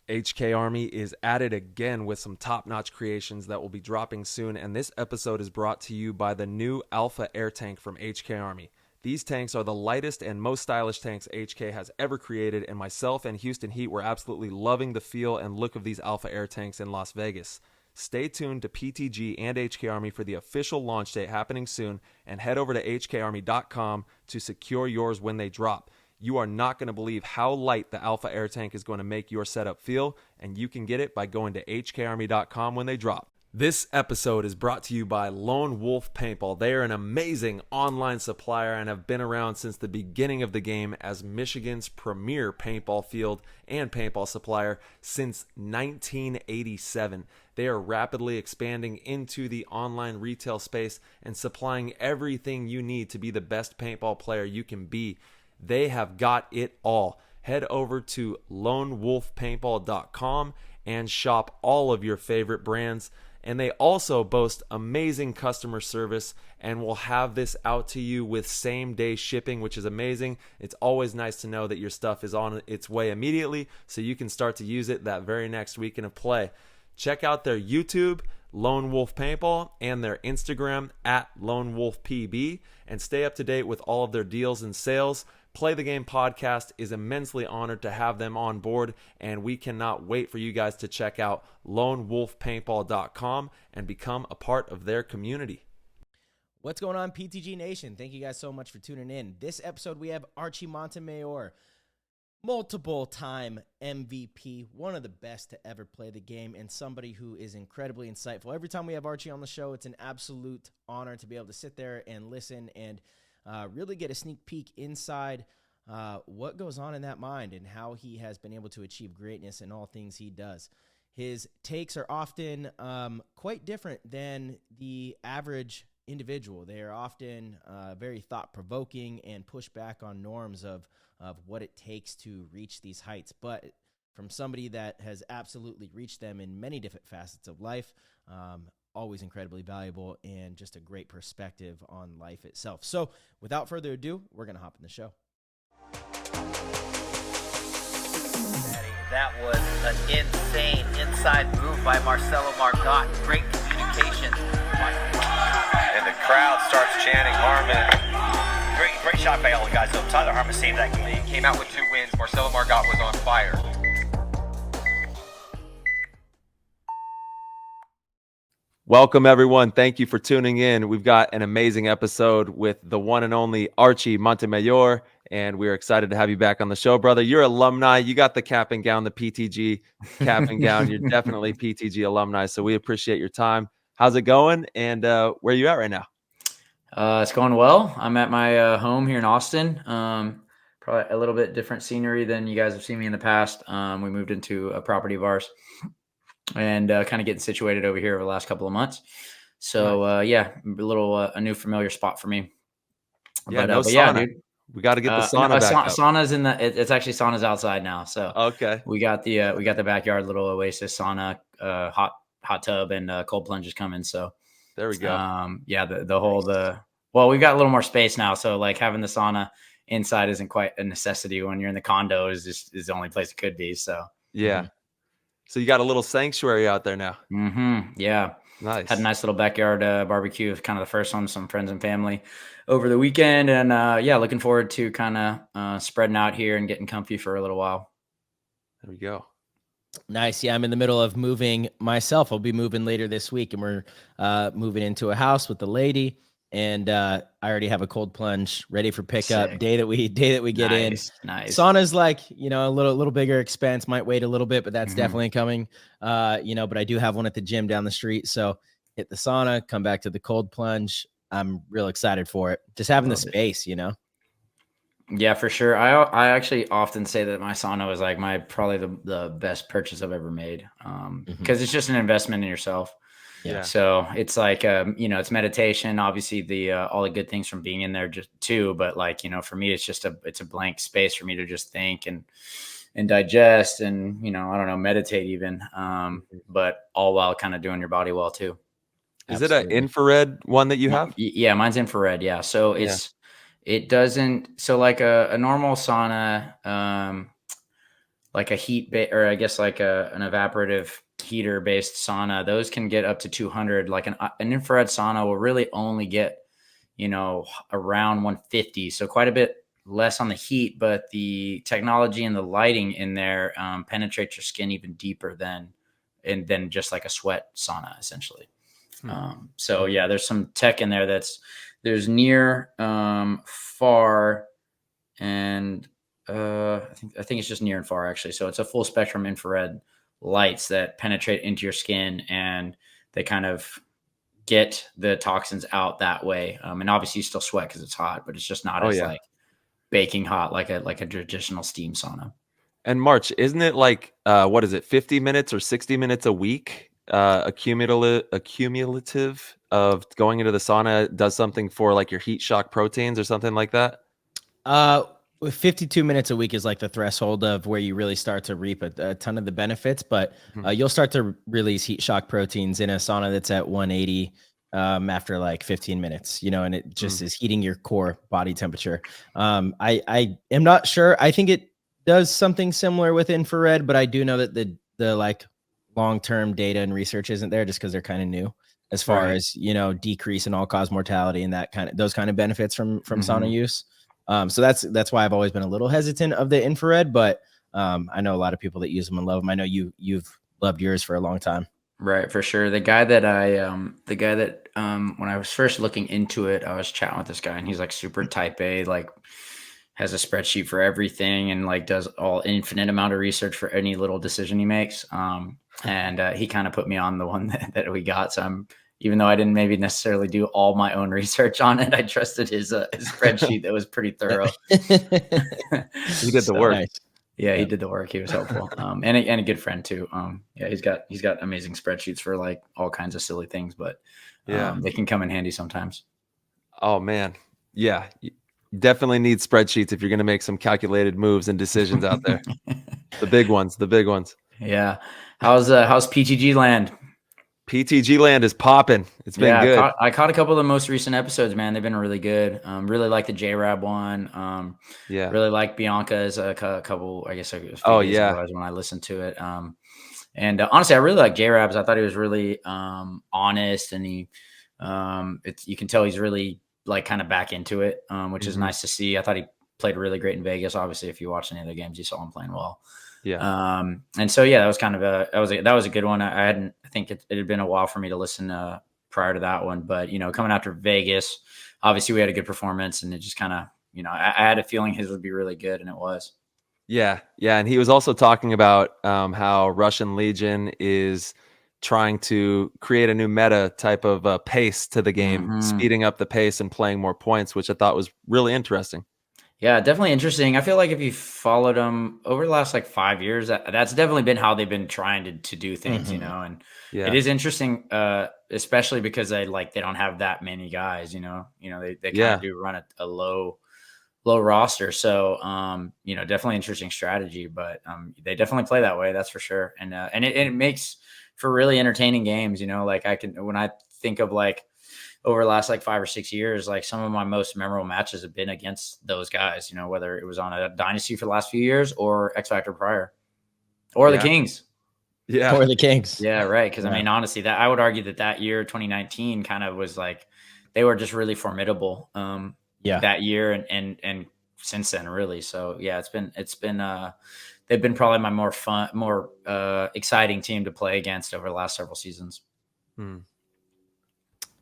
HK Army is at it again with some top-notch creations that will be dropping soon, and this episode is brought to you by the new Alpha Air Tank from HK Army. These tanks are the lightest and most stylish tanks HK has ever created, and myself and Houston Heat were absolutely loving the feel and look of these Alpha Air Tanks in Las Vegas. Stay tuned to PTG and HK Army for the official launch date happening soon, and head over to hkarmy.com to secure yours when they drop. You are not going to believe how light the Alpha Air Tank is going to make your setup feel, and you can get it by going to hkarmy.com when they drop. This episode is brought to you by Lone Wolf Paintball. They are an amazing online supplier and have been around since the beginning of the game as Michigan's premier paintball field and paintball supplier since 1987. They are rapidly expanding into the online retail space and supplying everything you need to be the best paintball player you can be. They have got it all. Head over to lonewolfpaintball.com and shop all of your favorite brands. And they also boast amazing customer service and will have this out to you with same-day shipping, which is amazing. It's always nice to know that your stuff is on its way immediately so you can start to use it that very next weekend of play. Check out their YouTube, Lone Wolf Paintball, and their Instagram at Lone Wolf PB, and stay up to date with all of their deals and sales. Play the Game podcast is immensely honored to have them on board, and we cannot wait for you guys to check out lonewolfpaintball.com and become a part of their community. What's going on, PTG Nation? Thank you guys so much for tuning in. This episode, we have Archie Montemayor, multiple-time MVP, one of the best to ever play the game, and somebody who is incredibly insightful. Every time we have Archie on the show, it's an absolute honor to be able to sit there and listen and really get a sneak peek inside what goes on in that mind and how he has been able to achieve greatness in all things he does. His takes are often quite different than the average individual. They are often very thought-provoking and push back on norms of what it takes to reach these heights. But from somebody that has absolutely reached them in many different facets of life, always incredibly valuable and just a great perspective on life itself. So without further ado, we're going to hop in the show. That was an insane inside move by Marcelo Margot. Great communication. And the crowd starts chanting Harmon. Great shot by all the guys. So Tyler Harmon saved that game. He came out with 2 wins. Marcelo Margot was on fire. Welcome, everyone. Thank you for tuning in. We've got an amazing episode with the one and only Archie Montemayor, and we're excited to have you back on the show, brother. You're alumni. You got the cap and gown, the PTG cap and gown. You're definitely PTG alumni, so we appreciate your time. How's it going, and where are you at right now? It's going well. I'm at my home here in Austin. Probably a little bit different scenery than you guys have seen me in the past. We moved into a property of ours and kind of getting situated over here over the last couple of months. So, yeah, a new familiar spot for me. Yeah, but sauna. Yeah, dude. We got to get the sauna back up. Sauna's it's actually sauna's outside now. So okay, we got the backyard little oasis sauna, hot tub and cold plunges coming. So there we go. Yeah, well, we've got a little more space now. So like having the sauna inside isn't quite a necessity when you're in the condo is the only place it could be. So yeah. So you got a little sanctuary out there now. Yeah. Nice. Had a nice little backyard barbecue. Kind of the first one with some friends and family over the weekend. And yeah, looking forward to kind of spreading out here and getting comfy for a little while. There we go. Nice. Yeah, I'm in the middle of moving myself. I'll be moving later this week, and we're moving into a house with the lady. And I already have a cold plunge ready for pickup. Sick. Day that we get in. Nice. Sauna's like, a little bigger expense, might wait a little bit, but that's definitely coming. But I do have one at the gym down the street. So hit the sauna, come back to the cold plunge. I'm real excited for it. Just having the space, Yeah, for sure. I actually often say that my sauna was like probably the best purchase I've ever made. Because it's just an investment in yourself. Yeah. So it's like, it's meditation, obviously the, all the good things from being in there just too. But like, for me, it's just it's a blank space for me to just think and digest and, I don't know, meditate even. But all while kind of doing your body well too. Is it an infrared one that you have? Yeah, mine's infrared. Yeah. So it doesn't, so like a normal sauna, like a or I guess like an evaporative heater based sauna, those can get up to 200. Like an infrared sauna will really only get, around 150. So quite a bit less on the heat, but the technology and the lighting in there penetrates your skin even deeper than just like a sweat sauna, essentially. So yeah, there's some tech in there there's near, far, and I think it's just near and far, actually. So it's a full spectrum infrared lights that penetrate into your skin, and they kind of get the toxins out that way. And obviously you still sweat because it's hot, but it's just not like baking hot like a traditional steam sauna. And March, isn't it like what is it, 50 minutes or 60 minutes a week? Accumulative of going into the sauna does something for like your heat shock proteins or something like that? 52 minutes a week is like the threshold of where you really start to reap a ton of the benefits, but you'll start to release heat shock proteins in a sauna that's at 180 after like 15 minutes, and it just is heating your core body temperature. I am not sure. I think it does something similar with infrared, but I do know that the like long-term data and research isn't there just because they're kind of new as far as, decrease in all-cause mortality and those kind of benefits from sauna use. So that's why I've always been a little hesitant of the infrared, but I know a lot of people that use them and love them. I know you've loved yours for a long time. Right, for sure. The guy that when I was first looking into it, I was chatting with this guy, and he's like super type A, like has a spreadsheet for everything, and like does all infinite amount of research for any little decision he makes. And he kind of put me on the one that we got. So even though I didn't maybe necessarily do all my own research on it, I trusted his spreadsheet that was pretty thorough. He did the work. Nice. Yeah, he did the work. He was helpful. And a good friend too. Yeah, he's got amazing spreadsheets for like all kinds of silly things, but they can come in handy sometimes. Oh man. Yeah. You definitely need spreadsheets if you're going to make some calculated moves and decisions out there. The big ones. Yeah. How's PTG land? PTG land is popping. It's been good. I caught a couple of the most recent episodes, man. They've been really good. Really like the J-Rab one. Really like Bianca's a couple, I guess, a few days ago when I listened to it. And honestly, I really like J-Rab's. I thought he was really honest, and you can tell he's really like kind of back into it, which is nice to see. I thought he played really great in Vegas. Obviously, if you watched any of the games, you saw him playing well. Yeah. And so, that was kind of that was a good one. I think it had been a while for me to listen prior to that one, but coming after Vegas, obviously we had a good performance, and it just kind of, I had a feeling his would be really good, and it was. Yeah. And he was also talking about how Russian Legion is trying to create a new meta type of pace to the game, speeding up the pace and playing more points, which I thought was really interesting. Yeah, definitely interesting. I feel like if you followed them over the last like 5 years, that's definitely been how they've been trying to do things, and it is interesting, especially because they don't have that many guys, they kind of do run a low roster. So, definitely interesting strategy, but they definitely play that way. That's for sure. And it makes for really entertaining games, when I think of like over the last like 5 or 6 years, like some of my most memorable matches have been against those guys, whether it was on a Dynasty for the last few years or X Factor prior or the Kings. Yeah. Or the Kings. Yeah. Right. Cause I mean, honestly, that I would argue that year, 2019 kind of was like, they were just really formidable that year. And since then really. So yeah, it's been they've been probably my more exciting team to play against over the last several seasons.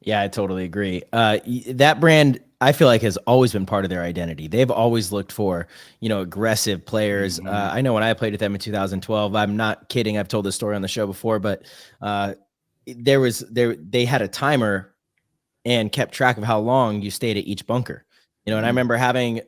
Yeah, I totally agree. That brand, I feel like, has always been part of their identity. They've always looked for, aggressive players. I know when I played with them in 2012, I'm not kidding. I've told this story on the show before, but they had a timer and kept track of how long you stayed at each bunker. And I remember having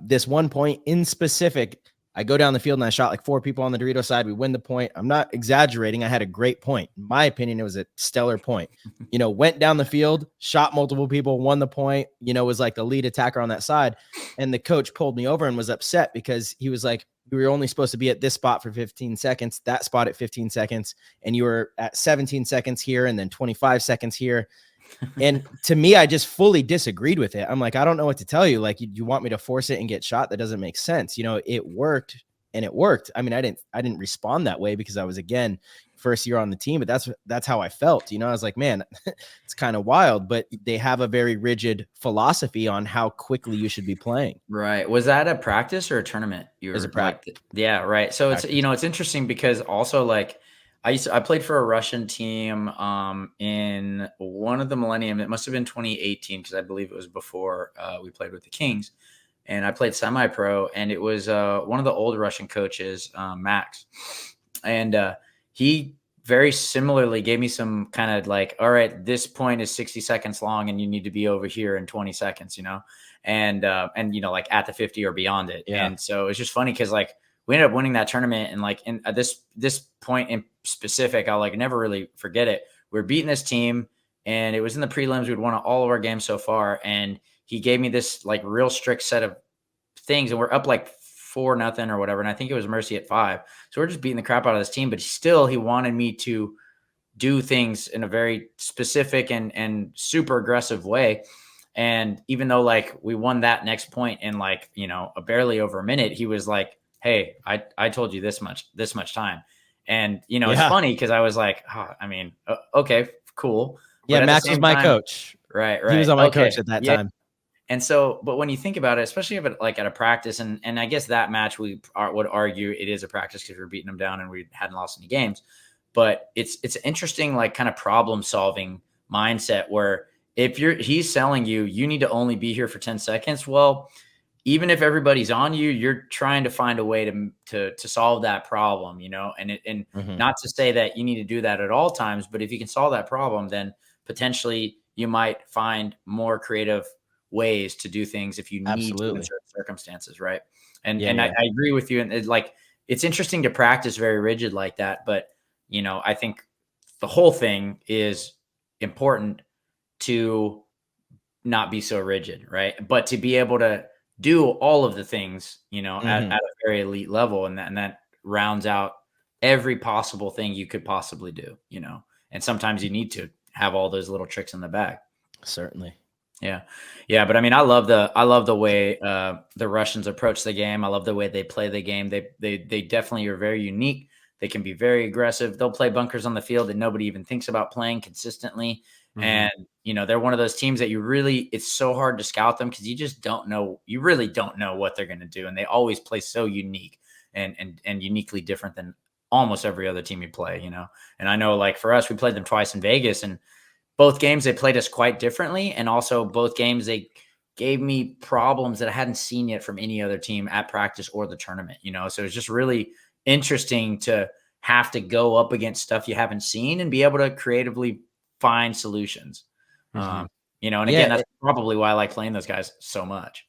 this one point in specific, I go down the field and I shot like 4 people on the Dorito side. We win the point. I'm not exaggerating. I had a great point. In my opinion, it was a stellar point. Went down the field, shot multiple people, won the point, was like the lead attacker on that side. And the coach pulled me over and was upset because he was like, we were only supposed to be at this spot for 15 seconds, that spot at 15 seconds. And you were at 17 seconds here and then 25 seconds here. And to me, I just fully disagreed with it. I'm like, I don't know what to tell you. Like, you want me to force it and get shot? That doesn't make sense. It worked and it worked. I mean, I didn't respond that way because I was, again, first year on the team, but that's how I felt. I was like, man, it's kind of wild, but they have a very rigid philosophy on how quickly you should be playing. Right. Was that a practice or a tournament? It was a practice. Yeah, right. So it's, it's interesting because also, like, I played for a Russian team in one of the millennium. It must have been 2018 because I believe it was before we played with the Kings. And I played semi-pro, and it was one of the old Russian coaches, Max. And he very similarly gave me some kind of like, all right, this point is 60 seconds long and you need to be over here in 20 seconds, and like at the 50 or beyond it. Yeah. And so it's just funny because, like, we ended up winning that tournament, and like in this point in specific, I'll like never really forget it. We were beating this team, and it was in the prelims. We'd won all of our games so far, and he gave me this like real strict set of things, and we're up like 4-0 or whatever. And I think it was Mercy at 5. So we're just beating the crap out of this team, but he wanted me to do things in a very specific and super aggressive way. And even though like we won that next point in like, a barely over a minute, he was like, hey, I told you this much time. And, it's funny because I was like, okay, cool. Yeah, Max was my coach. Right. He was on my coach at that time. And so, but when you think about it, especially if it like at a practice, and I guess that match would argue it is a practice because we were beating them down and we hadn't lost any games. But it's interesting, like kind of problem solving mindset where if he's selling you need to only be here for 10 seconds. Well, even if everybody's on you, you're trying to find a way to solve that problem, and not to say that you need to do that at all times, but if you can solve that problem, then potentially you might find more creative ways to do things if you need to in certain circumstances. Right. And I agree with you. And it's interesting to practice very rigid like that. But, I think the whole thing is important to not be so rigid. Right. But to be able to do all of the things, at a very elite level. And that rounds out every possible thing you could possibly do, and sometimes you need to have all those little tricks in the bag. Certainly. Yeah. But I mean, I love the way the Russians approach the game. I love the way they play the game. They definitely are very unique. They can be very aggressive. They'll play bunkers on the field that nobody even thinks about playing consistently. And, they're one of those teams that it's so hard to scout them because you really don't know what they're going to do. And they always play so unique and uniquely different than almost every other team you play, And I know, like, for us, we played them twice in Vegas, and both games they played us quite differently. And also both games they gave me problems that I hadn't seen yet from any other team at practice or the tournament, So it's just really interesting to have to go up against stuff you haven't seen and be able to creatively find solutions. And again, that's probably why I like playing those guys so much.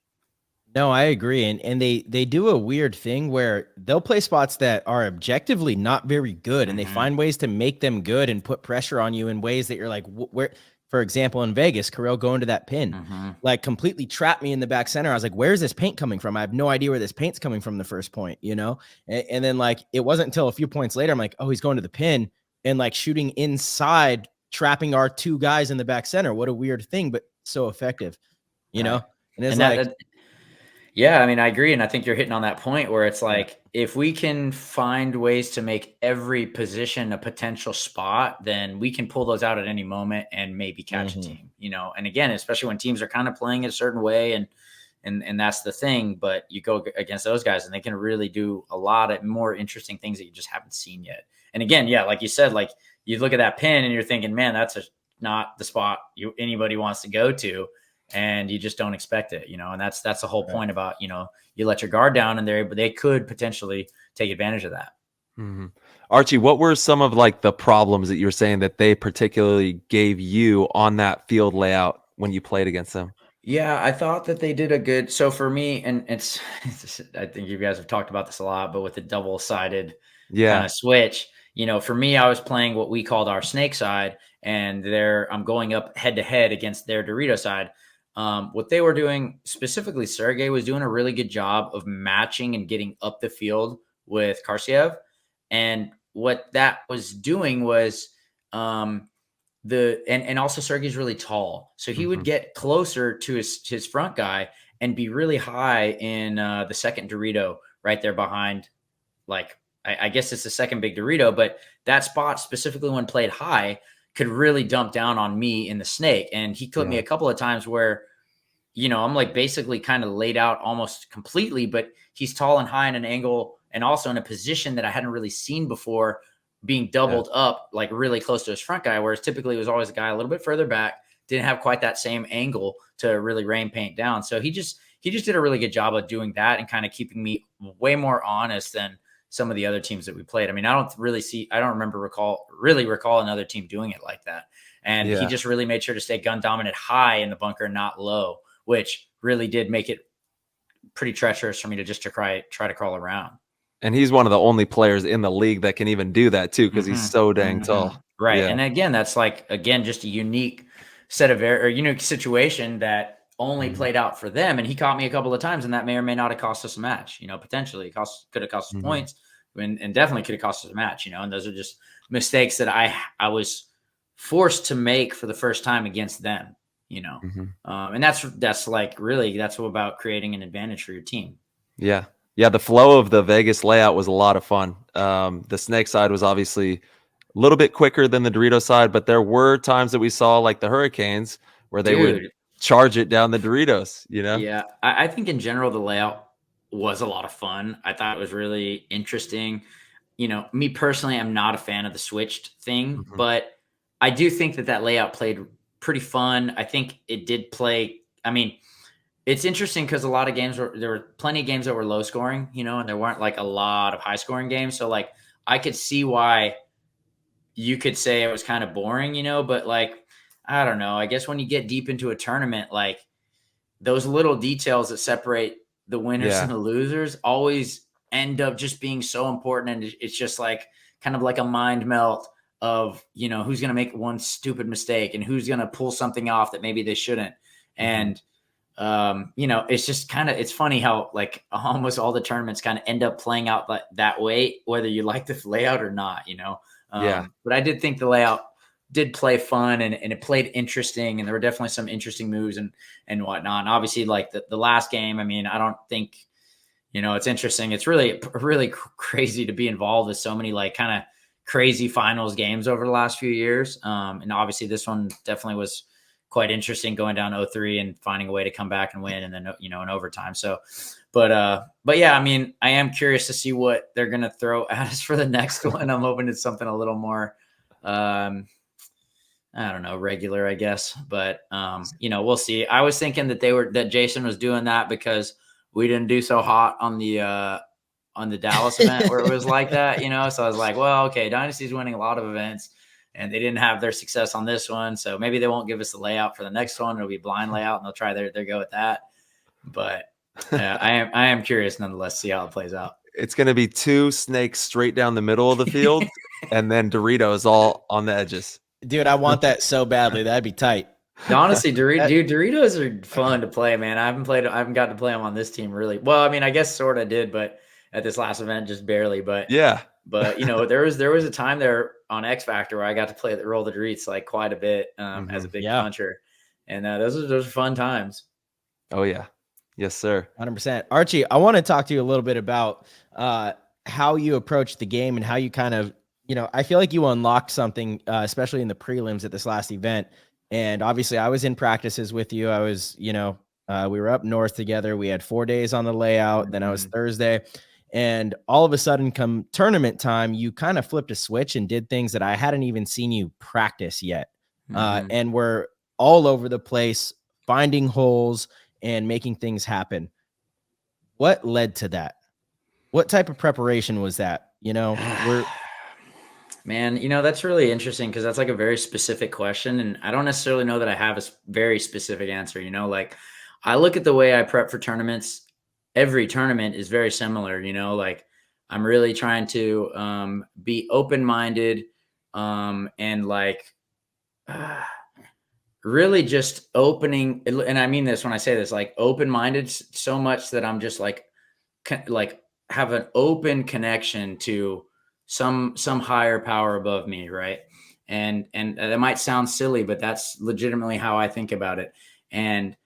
No, I agree. And they do a weird thing where they'll play spots that are objectively not very good, and they find ways to make them good and put pressure on you in ways that you're like, where, for example, in Vegas, Kirill going to that pin, like completely trapped me in the back center. I was like, where's this paint coming from? I have no idea where this paint's coming from the first point, And then like, it wasn't until a few points later, I'm like, oh, he's going to the pin and like shooting inside, trapping our two guys in the back center. What a weird thing, but so effective, know? And it's yeah, I mean, I agree. And I think you're hitting on that point where it's like, if we can find ways to make every position a potential spot, then we can pull those out at any moment and maybe catch a team, And again, especially when teams are kind of playing a certain way and that's the thing, but you go against those guys and they can really do a lot of more interesting things that you just haven't seen yet. And again, like you said, like you look at that pin and you're thinking, man, that's not the spot anybody wants to go to. And you just don't expect it, and that's the whole point about, you let your guard down and they could potentially take advantage of that. Archie, what were some of like the problems that you were saying that they particularly gave you on that field layout when you played against them? Yeah, I thought that they did a good, so for me, and it's I think you guys have talked about this a lot, but with the double-sided kind of switch, for me, I was playing what we called our snake side, and I'm going up head to head against their Dorito side. What they were doing, specifically Sergey, was doing a really good job of matching and getting up the field with Karsiev. And what that was doing was and also Sergey's really tall. So he would get closer to his front guy and be really high in the second Dorito right there behind like, I guess it's the second big Dorito, but that spot specifically when played high could really dump down on me in the snake. And he clipped me a couple of times where, I'm like basically kind of laid out almost completely, but he's tall and high in an angle and also in a position that I hadn't really seen before, being doubled up like really close to his front guy, whereas typically it was always a guy a little bit further back, didn't have quite that same angle to really rain paint down. So he just did a really good job of doing that and kind of keeping me way more honest than some of the other teams that we played. I mean, I don't recall another team doing it like that. And he just really made sure to stay gun dominant high in the bunker, not low, which really did make it pretty treacherous for me to try to crawl around. And he's one of the only players in the league that can even do that too, because he's so dang tall. Right. Yeah. And again, that's just a unique set of unique situation that only played out for them. And he caught me a couple of times, and that may or may not have cost us a match, potentially could have cost us points and definitely could have cost us a match, and those are just mistakes that I was forced to make for the first time against them, and that's like, really, that's what about creating an advantage for your team. Yeah. Yeah. The flow of the Vegas layout was a lot of fun. The snake side was obviously a little bit quicker than the Dorito side, but there were times that we saw, like the Hurricanes, where they would charge it down the Doritos, Yeah. I think in general, the layout was a lot of fun. I thought it was really interesting. Me personally, I'm not a fan of the switched thing, but I do think that layout played pretty fun. I think it did play. I mean, it's interesting because a lot of games there were plenty of games that were low scoring, and there weren't like a lot of high scoring games. So like, I could see why you could say it was kind of boring, but like, I don't know. I guess when you get deep into a tournament, like those little details that separate the winners and the losers always end up just being so important. And it's just like kind of like a mind melt of, who's going to make one stupid mistake and who's going to pull something off that maybe they shouldn't. And, it's just it's funny how like almost all the tournaments kind of end up playing out that way, whether you like the layout or not, but I did think the layout did play fun and it played interesting, and there were definitely some interesting moves and whatnot. And obviously, like the last game, I mean, I don't think, it's interesting. It's really, really crazy to be involved with so many like kind of crazy finals games over the last few years. And obviously this one definitely was quite interesting, going down 0-3 and finding a way to come back and win, and then, in overtime. So, but yeah, I mean, I am curious to see what they're going to throw at us for the next one. I'm hoping it's something a little more, I don't know, regular, I guess, but we'll see. I was thinking that Jason was doing that because we didn't do so hot on the Dallas event where it was like that, So I was like, well, okay, Dynasty's winning a lot of events and they didn't have their success on this one, so maybe they won't give us the layout for the next one. It'll be blind layout and they'll try their go with that. But I am curious nonetheless to see how it plays out. It's going to be 2 snakes straight down the middle of the field and then Doritos all on the edges. Dude, I want that so badly. That'd be tight. Honestly, Doritos are fun to play, man. I haven't gotten to play them on this team really. Well, I mean, I guess sort of did, but at this last event, just barely. But yeah, but there was a time there on X Factor where I got to play roll the Doritos like quite a bit as a big puncher, and those are fun times. Oh yeah, yes sir, 100%. Archie, I want to talk to you a little bit about how you approach the game and how you kind of, I feel like you unlocked something, especially in the prelims at this last event. And obviously I was in practices with you. I was, we were up north together. We had 4 days on the layout. Then I was Thursday. And all of a sudden, come tournament time, you kind of flipped a switch and did things that I hadn't even seen you practice yet. And we're all over the place, finding holes and making things happen. What led to that? What type of preparation was that? Man, that's really interesting because that's like a very specific question. And I don't necessarily know that I have a very specific answer. Like I look at the way I prep for tournaments. Every tournament is very similar, like I'm really trying to be open-minded and like really just opening. And I mean this when I say this, like open-minded so much that I'm just like have an open connection to some higher power above me. Right. And that might sound silly, but that's legitimately how I think about it. And,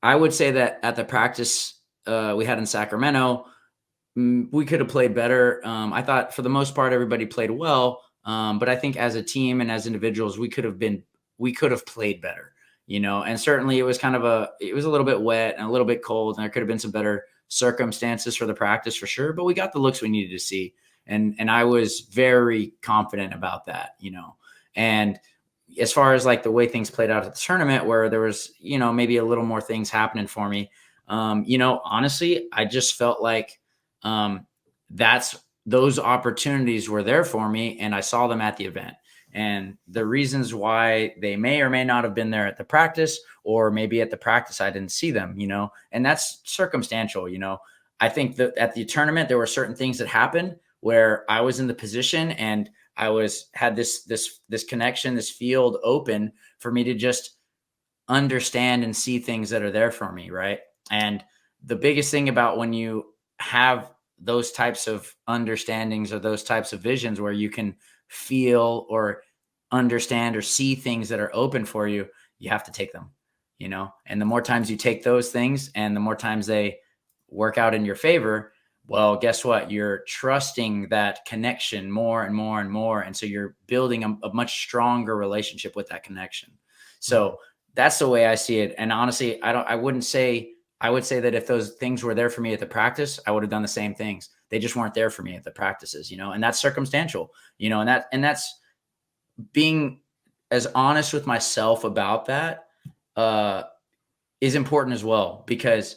I would say that at the practice we had in Sacramento, we could have played better. I thought for the most part, everybody played well. But I think as a team and as individuals, we could have played better, and certainly it was it was a little bit wet and a little bit cold, and there could have been some better circumstances for the practice for sure, but we got the looks we needed to see. And I was very confident about that, and as far as like the way things played out at the tournament, where there was, maybe a little more things happening for me. Honestly, I just felt like, those opportunities were there for me, and I saw them at the event. And the reasons why they may or may not have been there at the practice, or maybe at the practice I didn't see them, and that's circumstantial. I think that at the tournament there were certain things that happened where I was in the position and I had this connection, this field open for me to just understand and see things that are there for me, right? And the biggest thing about when you have those types of understandings or those types of visions where you can feel or understand or see things that are open for you, you have to take them, and the more times you take those things and the more times they work out in your favor, well, guess what? You're trusting that connection more and more and more. And so you're building a much stronger relationship with that connection. So that's the way I see it. And honestly, I would say that if those things were there for me at the practice, I would have done the same things. They just weren't there for me at the practices, and that's circumstantial, and that's being as honest with myself about that is important as well, because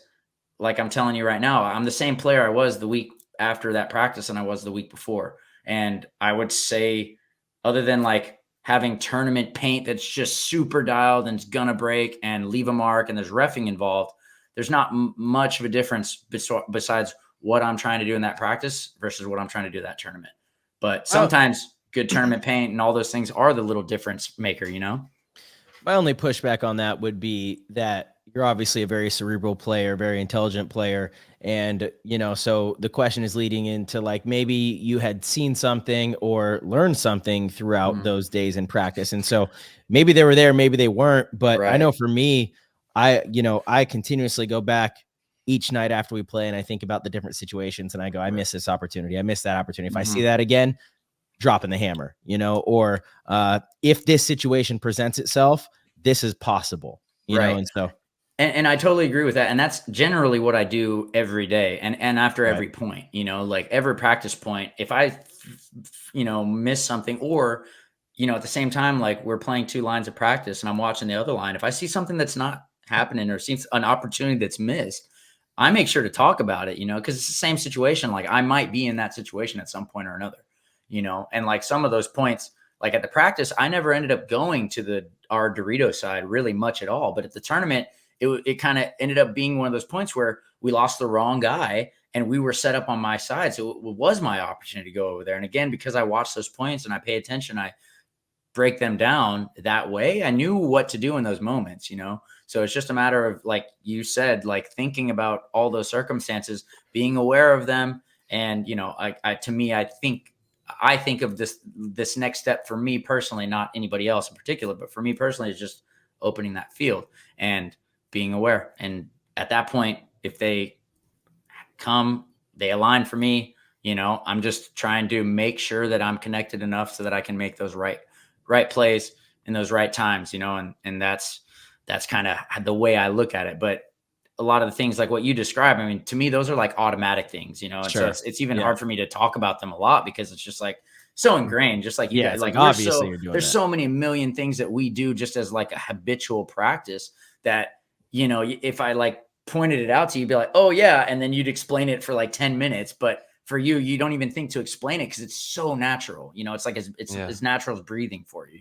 like I'm telling you right now, I'm the same player I was the week after that practice and I was the week before. And I would say, other than like having tournament paint that's just super dialed and it's gonna break and leave a mark and there's reffing involved, there's not much of a difference besides what I'm trying to do in that practice versus what I'm trying to do that tournament. But sometimes good tournament paint and all those things are the little difference maker, My only pushback on that would be that you're obviously a very cerebral player, very intelligent player. And, so the question is leading into like, maybe you had seen something or learned something throughout those days in practice. And so maybe they were there, maybe they weren't, but I know for me, I continuously go back each night after we play and I think about the different situations and I go, I miss this opportunity. I miss that opportunity. If I see that again, dropping the hammer, or if this situation presents itself, this is possible, and so. And I totally agree with that. And that's generally what I do every day. And after every point, like every practice point, if I, miss something or, at the same time, like we're playing two lines of practice and I'm watching the other line, if I see something that's not happening or seems an opportunity that's missed, I make sure to talk about it, because it's the same situation. Like I might be in that situation at some point or another, and like some of those points, like at the practice, I never ended up going to our Dorito side really much at all. But at the tournament, it kind of ended up being one of those points where we lost the wrong guy and we were set up on my side. So it was my opportunity to go over there. And again, because I watch those points and I pay attention, I break them down that way. I knew what to do in those moments, So it's just a matter of, like you said, like thinking about all those circumstances, being aware of them. And, I think of this next step for me personally, not anybody else in particular, but for me personally, is just opening that field and being aware. And at that point, if they come, they align for me, I'm just trying to make sure that I'm connected enough so that I can make those right plays in those right times, and that's kind of the way I look at it. But a lot of the things like what you described, I mean, to me, those are like automatic things, and so it's even hard for me to talk about them a lot because it's just like so ingrained, just like, it's like obviously you're doing there's that. So many million things that we do just as like a habitual practice that, if I like pointed it out to you, you'd be like, oh yeah. And then you'd explain it for like 10 minutes. But for you don't even think to explain it because it's so natural, it's like, it's as natural as breathing for you,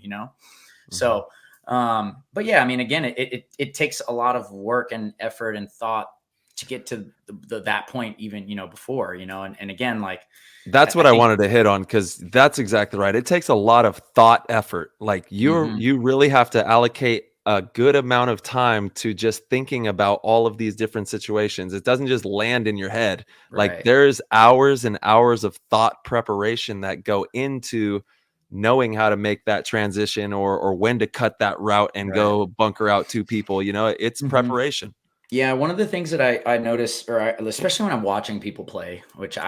So, but yeah, I mean, again, it takes a lot of work and effort and thought to get to that point, even, before, and again, like, that's what I wanted to hit on, because that's exactly right. It takes a lot of thought effort. Like you really have to allocate a good amount of time to just thinking about all of these different situations. It doesn't just land in your head. Like there's hours and hours of thought preparation that go into knowing how to make that transition or when to cut that route and go bunker out two people, it's preparation. Yeah, one of the things that I notice, especially when I'm watching people play, which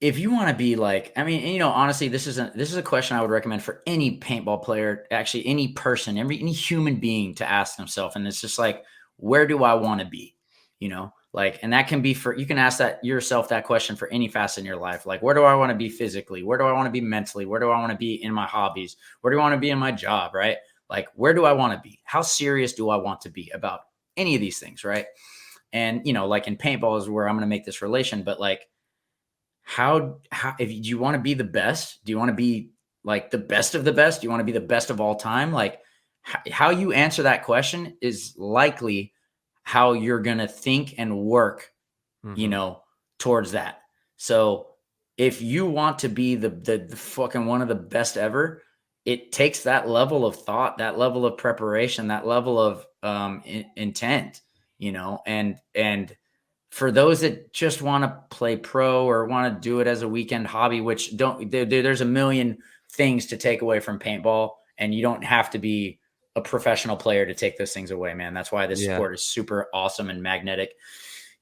if you want to be like, I mean, honestly, this is a question I would recommend for any paintball player, actually any person, any human being to ask themselves. And it's just like, where do I want to be? Like, and that can be you can ask yourself that question for any facet in your life. Like, where do I want to be physically? Where do I want to be mentally? Where do I want to be in my hobbies? Where do I want to be in my job? Right? Like, where do I want to be? How serious do I want to be about any of these things? Right? And, like in paintball is where I'm going to make this relation, but like, how if do you want to be the best? Do you want to be like the best of the best? Do you want to be the best of all time? Like how you answer that question is likely how you're going to think and work, towards that. So if you want to be the fucking one of the best ever, it takes that level of thought, that level of preparation, that level of intent, and for those that just want to play pro or want to do it as a weekend hobby, which there's a million things to take away from paintball, and you don't have to be a professional player to take those things away, man. That's why this sport is super awesome and magnetic,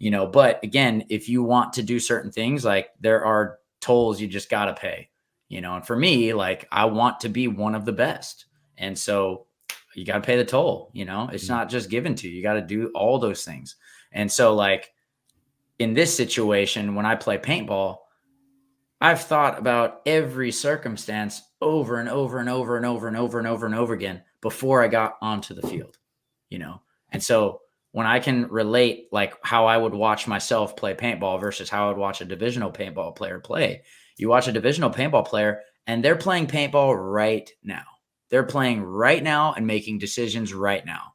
but again, if you want to do certain things, like there are tolls you just got to pay, and for me, like I want to be one of the best. And so you got to pay the toll, it's not just given to you. You got to do all those things. And so like, in this situation, when I play paintball, I've thought about every circumstance over and over and over and over and over and over and over again before I got onto the field, And so when I can relate like how I would watch myself play paintball versus how I would watch a divisional paintball player play, you watch a divisional paintball player and they're playing paintball right now. They're playing right now and making decisions right now.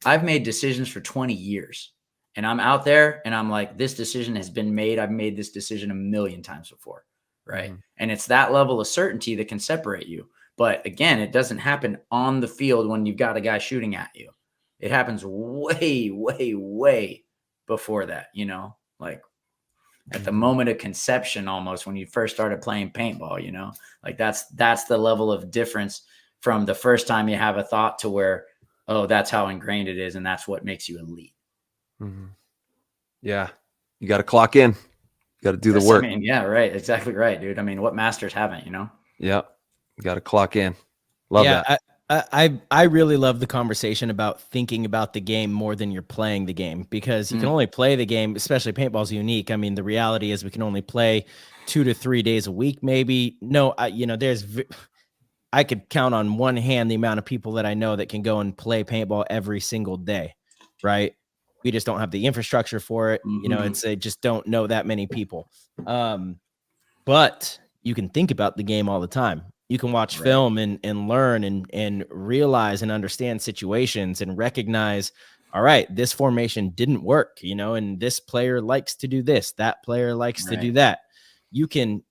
I've made decisions for 20 years. And I'm out there and I'm like, this decision has been made. I've made this decision a million times before. Right. Mm-hmm. And it's that level of certainty that can separate you. But again, it doesn't happen on the field when you've got a guy shooting at you. It happens way, way, way before that, like at the moment of conception, almost when you first started playing paintball, like that's the level of difference from the first time you have a thought to where, oh, that's how ingrained it is. And that's what makes you elite. Mm-hmm. Yeah. You got to clock in. You got to do the work. I mean, yeah, right. Exactly right, dude. I mean, what masters haven't, Yeah. You got to clock in. Love that. I really love the conversation about thinking about the game more than you're playing the game, because you can only play the game, especially paintball's unique. I mean, the reality is we can only play 2 to 3 days a week, maybe. No, I could count on one hand the amount of people that I know that can go and play paintball every single day, right? We just don't have the infrastructure for it. They just don't know that many people. But you can think about the game all the time. You can watch film and learn and realize and understand situations and recognize, all right, this formation didn't work, and this player likes to do this. That player likes to do that. You can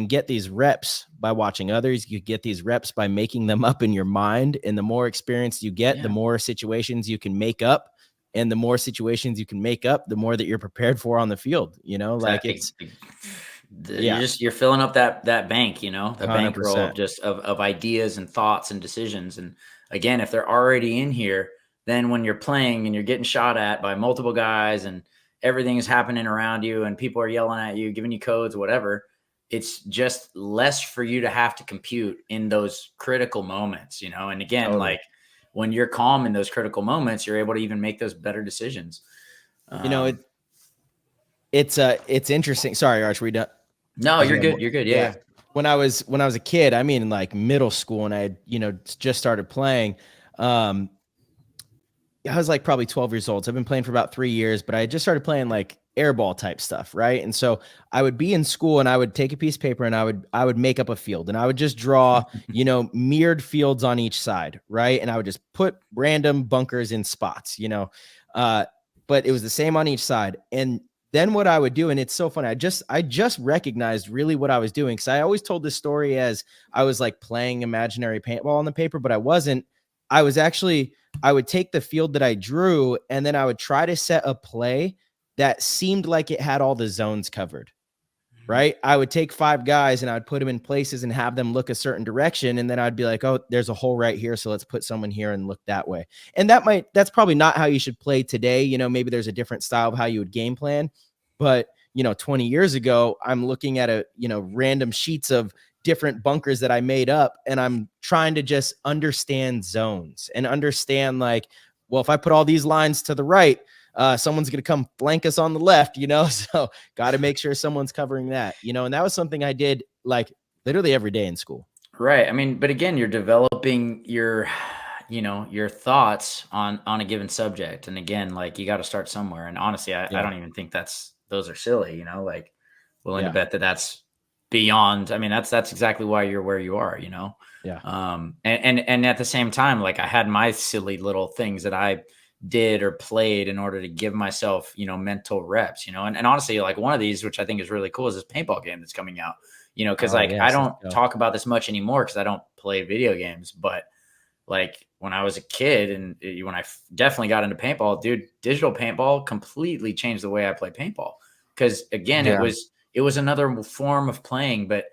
get these reps by watching others. You get these reps by making them up in your mind. And the more experience you get, the more situations you can make up. And the more situations you can make up, the more that you're prepared for on the field, like you're filling up that bank, the 100%. bankroll of ideas and thoughts and decisions. And again, if they're already in here, then when you're playing and you're getting shot at by multiple guys and everything is happening around you and people are yelling at you, giving you codes, whatever, it's just less for you to have to compute in those critical moments, and again, like when you're calm in those critical moments, you're able to even make those better decisions. It's interesting. Sorry, Arch, we done? No, you're good. You're good. Yeah. When I was a kid, I mean, like middle school, and I had, just started playing. I was like probably 12 years old. So I've been playing for about 3 years, but I just started playing like airball type stuff. Right. And so I would be in school and I would take a piece of paper and I would make up a field and I would just draw, mirrored fields on each side. Right. And I would just put random bunkers in spots, but it was the same on each side. And then what I would do, and it's so funny, I just recognized really what I was doing. Cause I always told this story as I was like playing imaginary paintball on the paper, but I wasn't. I would take the field that I drew and then I would try to set a play that seemed like it had all the zones covered. right? I would take 5 guys and I would put them in places and have them look a certain direction. And then I'd be like, oh, there's a hole right here. So let's put someone here and look that way. And that's probably not how you should play today. You know, maybe there's a different style of how you would game plan. But, 20 years ago, I'm looking at random sheets of different bunkers that I made up. And I'm trying to just understand zones and understand like, well, if I put all these lines to the right, someone's going to come flank us on the left, so got to make sure someone's covering that, and that was something I did like literally every day in school. Right. I mean, but again, you're developing your thoughts on a given subject. And again, like you got to start somewhere. And honestly, I don't even think those are silly, like willing to bet that's beyond. I mean, that's exactly why you're where you are, Yeah. And at the same time, like I had my silly little things that I did or played in order to give myself, mental reps, and honestly, like one of these, which I think is really cool, is this paintball game that's coming out, because I don't talk about this much anymore because I don't play video games, but like when I was a kid and when I definitely got into paintball, dude, digital paintball completely changed the way I play paintball. Because again, it was another form of playing, but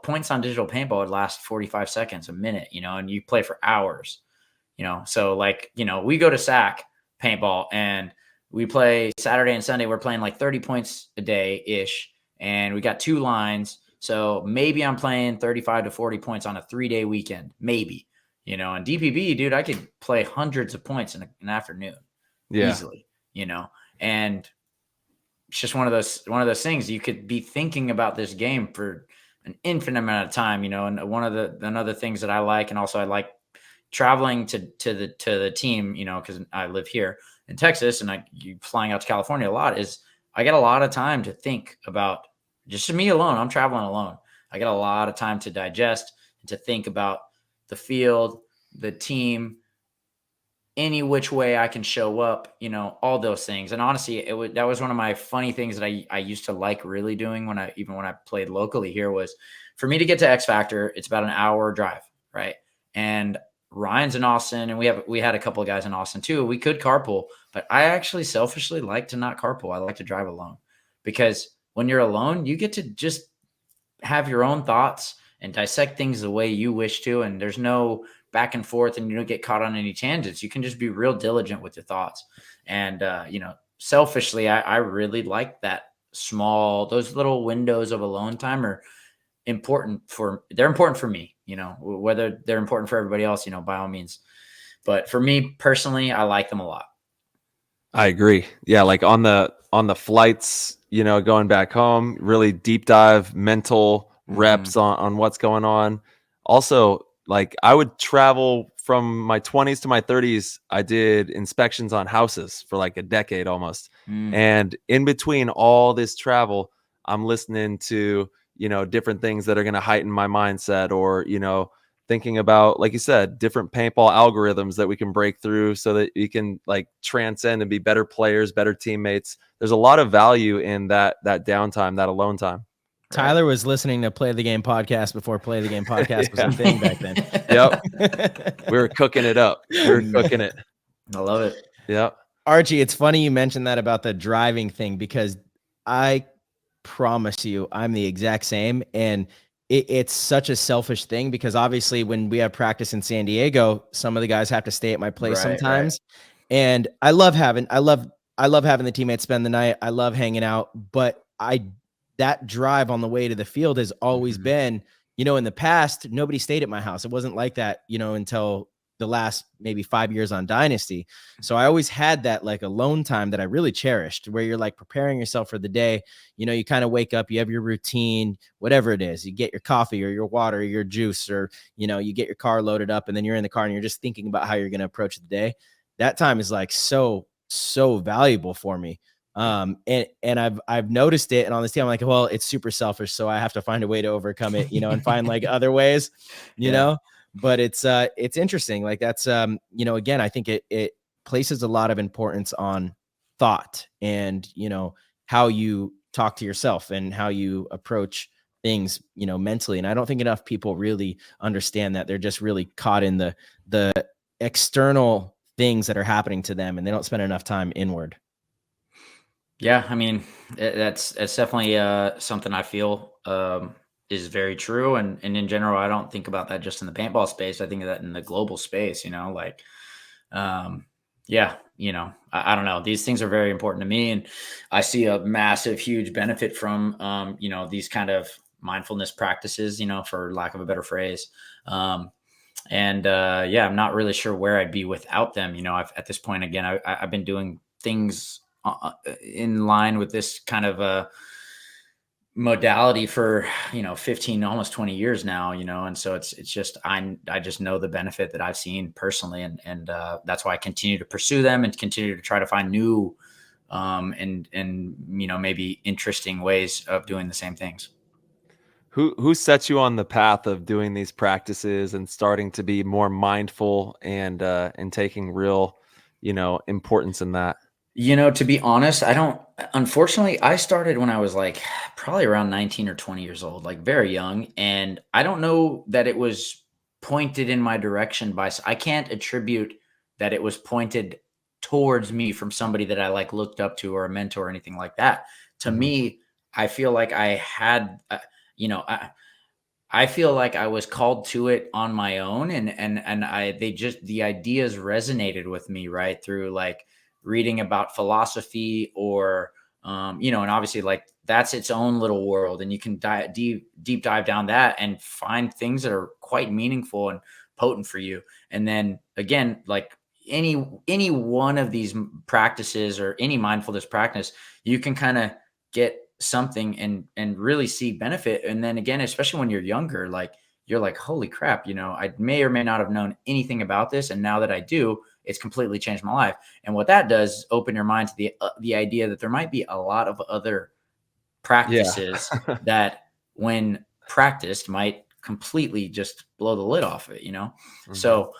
points on digital paintball would last 45 seconds, a minute, and you play for hours. So like, we go to SAC paintball and we play Saturday and Sunday. We're playing like 30 points a day ish. And we got 2 lines. So maybe I'm playing 35 to 40 points on a 3-day weekend, maybe, and DPB, dude, I could play hundreds of points in an afternoon easily, and it's just one of those things. You could be thinking about this game for an infinite amount of time, and another things that I like, and also I like traveling to the team, because I live here in Texas and you flying out to California a lot, is I get a lot of time to think about just me alone. I'm traveling alone. I get a lot of time to digest and to think about the field, the team, any which way I can show up, all those things. And honestly, that was one of my funny things that I used to like really doing when I played locally here, was for me to get to X Factor, it's about an hour drive. Right. And Ryan's in Austin, and we had a couple of guys in Austin too. We could carpool, but I actually selfishly like to not carpool. I like to drive alone, because when you're alone, you get to just have your own thoughts and dissect things the way you wish to. And there's no back and forth, and you don't get caught on any tangents. You can just be real diligent with your thoughts. And, selfishly, I really like those little windows of alone time are important for me, whether they're important for everybody else, by all means. But for me personally, I like them a lot. I agree. Yeah. Like on the flights, going back home, really deep dive mental reps on what's going on. Also, like I would travel from my 20s to my 30s. I did inspections on houses for like a decade almost. And in between all this travel, I'm listening to, different things that are going to heighten my mindset, or, thinking about, like you said, different paintball algorithms that we can break through so that we can like transcend and be better players, better teammates. There's a lot of value in that downtime, that alone time. Tyler was listening to Play the Game podcast before Play the Game podcast was a thing back then. Yep. We were cooking it up. We were cooking it. I love it. Yep. Archie, it's funny you mentioned that about the driving thing, because I promise you I'm the exact same. And it's such a selfish thing, because obviously when we have practice in San Diego, some of the guys have to stay at my place sometimes. Right. And I love having the teammates spend the night. I love hanging out, but that drive on the way to the field has always been, in the past, nobody stayed at my house. It wasn't like that, until the last maybe 5 years on Dynasty. So I always had that like alone time that I really cherished, where you're like preparing yourself for the day. You kind of wake up, you have your routine, whatever it is, you get your coffee or your water or your juice, or, you get your car loaded up, and then you're in the car and you're just thinking about how you're going to approach the day. That time is like so valuable for me. And I've noticed it. And on this team, I'm like, well, it's super selfish, so I have to find a way to overcome it, and find like other ways, you know. But it's interesting. Like that's, again, I think it places a lot of importance on thought and, how you talk to yourself and how you approach things, mentally. And I don't think enough people really understand that. They're just really caught in the external things that are happening to them, and they don't spend enough time inward. Yeah, I mean, that's definitely something I feel is very true, and in general, I don't think about that just in the paintball space. I think of that in the global space. Like, um, yeah, I don't know. These things are very important to me, and I see a massive, huge benefit from these kind of mindfulness practices. For lack of a better phrase. And yeah, I'm not really sure where I'd be without them. At this point, again, I've been doing things in line with this kind of modality for 15, almost 20 years now. And so it's just I just know the benefit that I've seen personally, and that's why I continue to pursue them and continue to try to find new and maybe interesting ways of doing the same things. Who set you on the path of doing these practices and starting to be more mindful and taking real, importance in that? To be honest, unfortunately, I started when I was like probably around 19 or 20 years old, like very young. And I don't know that it was pointed in my direction I can't attribute that it was pointed towards me from somebody that I like looked up to or a mentor or anything like that. To Mhm. me, I feel like I had, you know, I feel like I was called to it on my own, and the ideas resonated with me right through like reading about philosophy or and obviously like that's its own little world, and you can deep dive down that and find things that are quite meaningful and potent for you. And then again, like any one of these practices or any mindfulness practice, you can kind of get something and really see benefit. And then again, especially when you're younger, like you're like, holy crap, I may or may not have known anything about this, and now that I do, it's completely changed my life. And what that does is open your mind to the idea that there might be a lot of other Yeah. practices that when practiced might completely just blow the lid off it. Mhm. So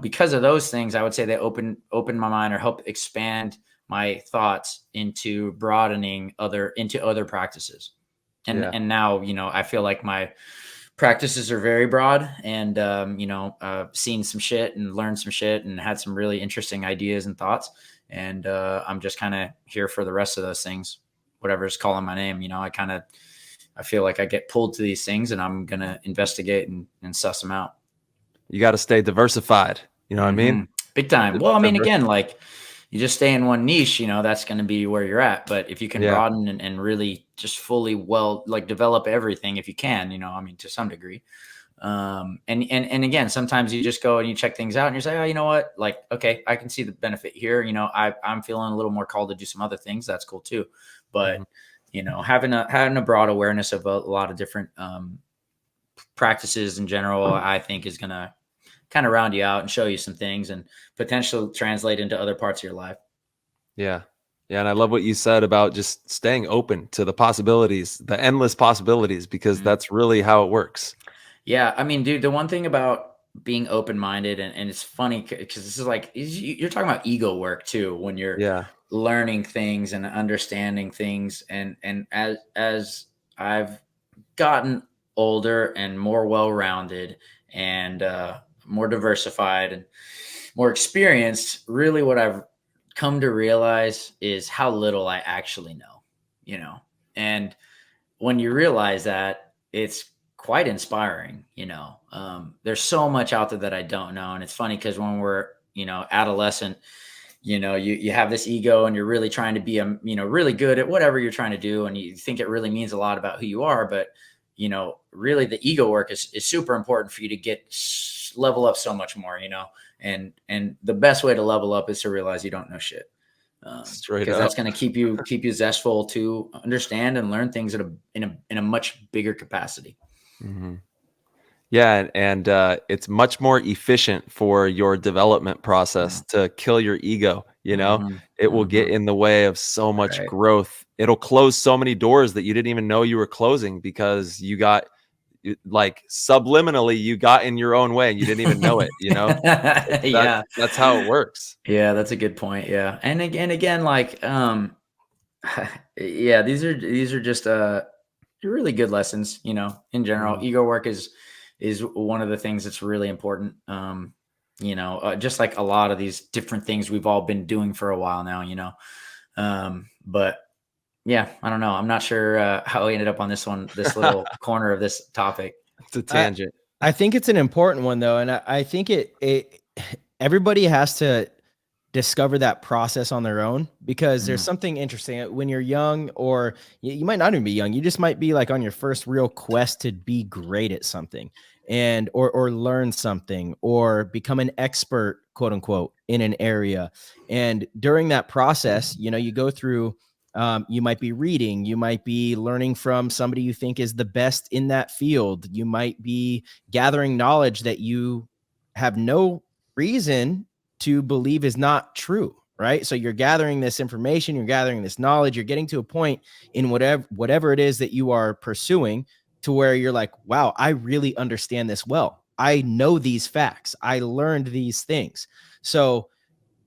because of those things, I would say they open my mind or help expand my thoughts into broadening into other practices. and Yeah. and now I feel like my practices are very broad, and seen some shit and learned some shit and had some really interesting ideas and thoughts, and I'm just kind of here for the rest of those things, whatever's calling my name. I feel like I get pulled to these things, and I'm gonna investigate and suss them out. You gotta stay diversified, you know what I mean? Big time. Well, I mean, Diver again, like you just stay in one niche, that's going to be where you're at. But if you can Yeah. broaden and really just fully like develop everything, if you can, I mean, to some degree. And again, sometimes you just go and you check things out and you say, oh, you know what? Like, okay, I can see the benefit here. I'm feeling a little more called to do some other things. That's cool too. But, Mhm. having a broad awareness of a lot of different, practices in general, I think is going to kind of round you out and show you some things and potentially translate into other parts of your life. Yeah. Yeah, and I love what you said about just staying open to the possibilities, the endless possibilities, because Mhm. that's really how it works. Yeah. I mean, dude, the one thing about being open minded, and it's funny because this is like, you're talking about ego work too, when you're Yeah. learning things and understanding things. And as I've gotten older and more well rounded and more diversified and more experienced, really what I've come to realize is how little I actually know, you know. And when you realize that, it's quite inspiring. There's so much out there that I don't know. And it's funny because when we're, adolescent, you have this ego and you're really trying to be really good at whatever you're trying to do, and you think it really means a lot about who you are. But really the ego work is super important for you to level up so much more. And the best way to level up is to realize you don't know shit, Straight because up. that's going to keep you zestful to understand and learn things in a much bigger capacity. Mhm. Yeah, and it's much more efficient for your development process Mhm. to kill your ego, you know? Mhm. It will get Mhm. in the way of so much Right. growth. It'll close so many doors that you didn't even know you were closing because like, subliminally, you got in your own way and you didn't even know it, you know? Yeah. That's how it works. Yeah, that's a good point. Yeah. And again, like, yeah, these are just really good lessons, in general. Mhm. Ego work is one of the things that's really important. Just like a lot of these different things we've all been doing for a while now. But yeah, I don't know. I'm not sure how we ended up on this little corner of this topic. It's a tangent. I think it's an important one though. And I think everybody has to discover that process on their own, because there's something interesting when you're young, or you might not even be young. You just might be like on your first real quest to be great at something, and or learn something, or become an expert, quote unquote, in an area. And during that process, you go through, you might be reading, you might be learning from somebody you think is the best in that field. You might be gathering knowledge that you have no reason to believe is not true, right? So you're gathering this information, you're gathering this knowledge, you're getting to a point in whatever it is that you are pursuing, to where you're like, wow, I really understand this well. I know these facts. I learned these things. So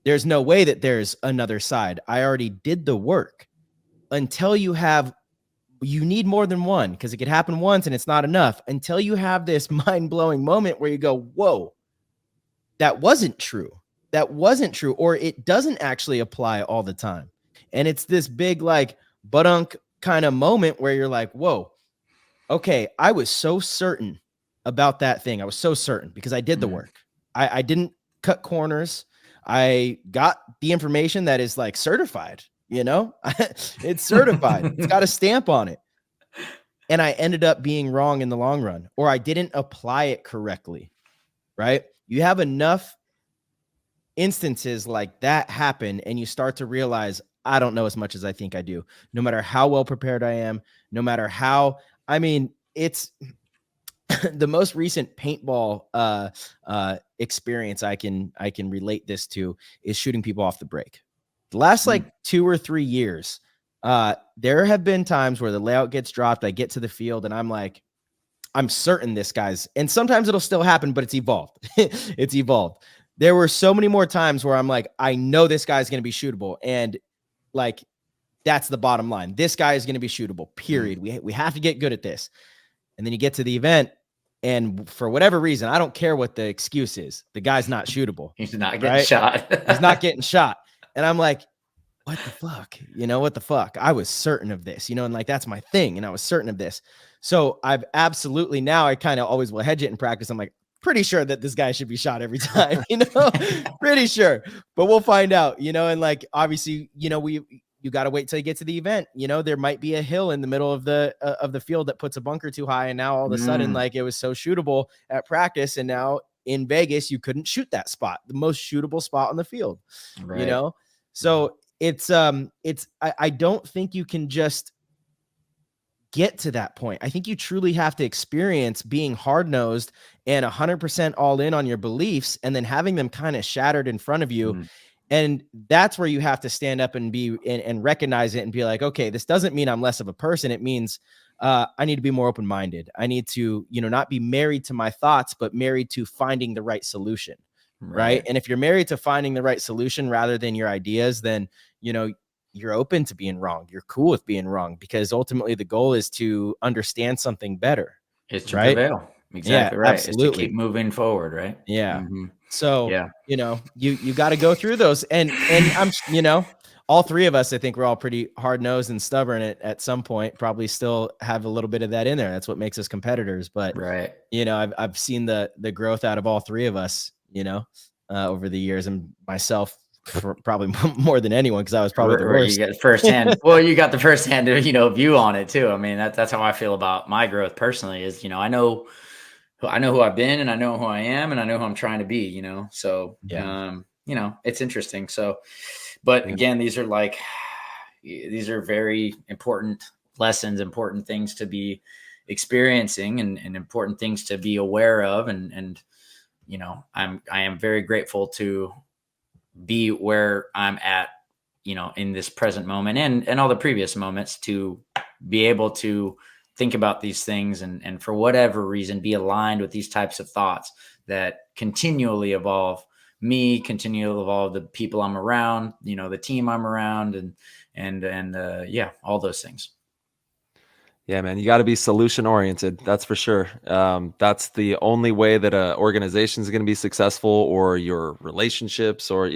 there's no way that there's another side. I already did the work. Until you need more than one, because it could happen once and it's not enough, until you have this mind-blowing moment where you go, whoa, that wasn't true. That wasn't true, or it doesn't actually apply all the time. And it's this big, like, budunk kind of moment where you're like, whoa, okay, I was so certain about that thing. I was so certain because I did the work. I didn't cut corners. I got the information that is like certified, it's certified. It's got a stamp on it. And I ended up being wrong in the long run, or I didn't apply it correctly, right? You have enough instances like that happen, and you start to realize, I don't know as much as I think I do, no matter how well prepared I am, no matter how, it's the most recent paintball experience I can relate this to is shooting people off the break. The last like 2 or 3 years, there have been times where the layout gets dropped, I get to the field, and I'm like, I'm certain this guy's, and sometimes it'll still happen, but it's evolved. It's evolved. There were so many more times where I'm like, I know this guy's going to be shootable. And like, that's the bottom line. This guy is going to be shootable, period. We have to get good at this. And then you get to the event, and for whatever reason, I don't care what the excuse is, the guy's not shootable. He's not getting shot. He's not getting shot. And I'm like, what the fuck? What the fuck? I was certain of this, and like, that's my thing. And I was certain of this. So I've absolutely, now I kind of always will hedge it in practice. I'm like, pretty sure that this guy should be shot every time, pretty sure, but we'll find out, and like, obviously, you got to wait till you get to the event. There might be a hill in the middle of the field that puts a bunker too high. And now all of a sudden, like, it was so shootable at practice, and now in Vegas, you couldn't shoot that spot, the most shootable spot on the field, right. So I don't think you can just get to that point. I think you truly have to experience being hard-nosed and 100% all in on your beliefs, and then having them kind of shattered in front of you. And that's where you have to stand up and be and recognize it and be like, okay, this doesn't mean I'm less of a person. It means I need to be more open-minded. I need to, not be married to my thoughts, but married to finding the right solution. Right. And if you're married to finding the right solution rather than your ideas, then, you're open to being wrong. You're cool with being wrong, because ultimately the goal is to understand something better. It's to prevail. Exactly, right. Absolutely. It's to keep moving forward, right? Yeah. So, you got to go through those, and I'm, all three of us, I think we're all pretty hard-nosed and stubborn at some point, probably still have a little bit of that in there. That's what makes us competitors. But, I've seen the growth out of all three of us, over the years, and myself probably more than anyone, because I was probably the worst. You got firsthand. Well, you got the firsthand, view on it too. I mean, that's how I feel about my growth personally. Is I know who I've been, and I know who I am, and I know who I'm trying to be. So it's interesting. So, but again, these are very important lessons, important things to be experiencing, and important things to be aware of, and I am very grateful to be where I'm at, in this present moment and all the previous moments, to be able to think about these things and for whatever reason, be aligned with these types of thoughts that continually evolve me, continually evolve the people I'm around, the team I'm around, and all those things. Yeah, man, you got to be solution oriented. That's for sure. That's the only way that an organization is going to be successful, or your relationships, or,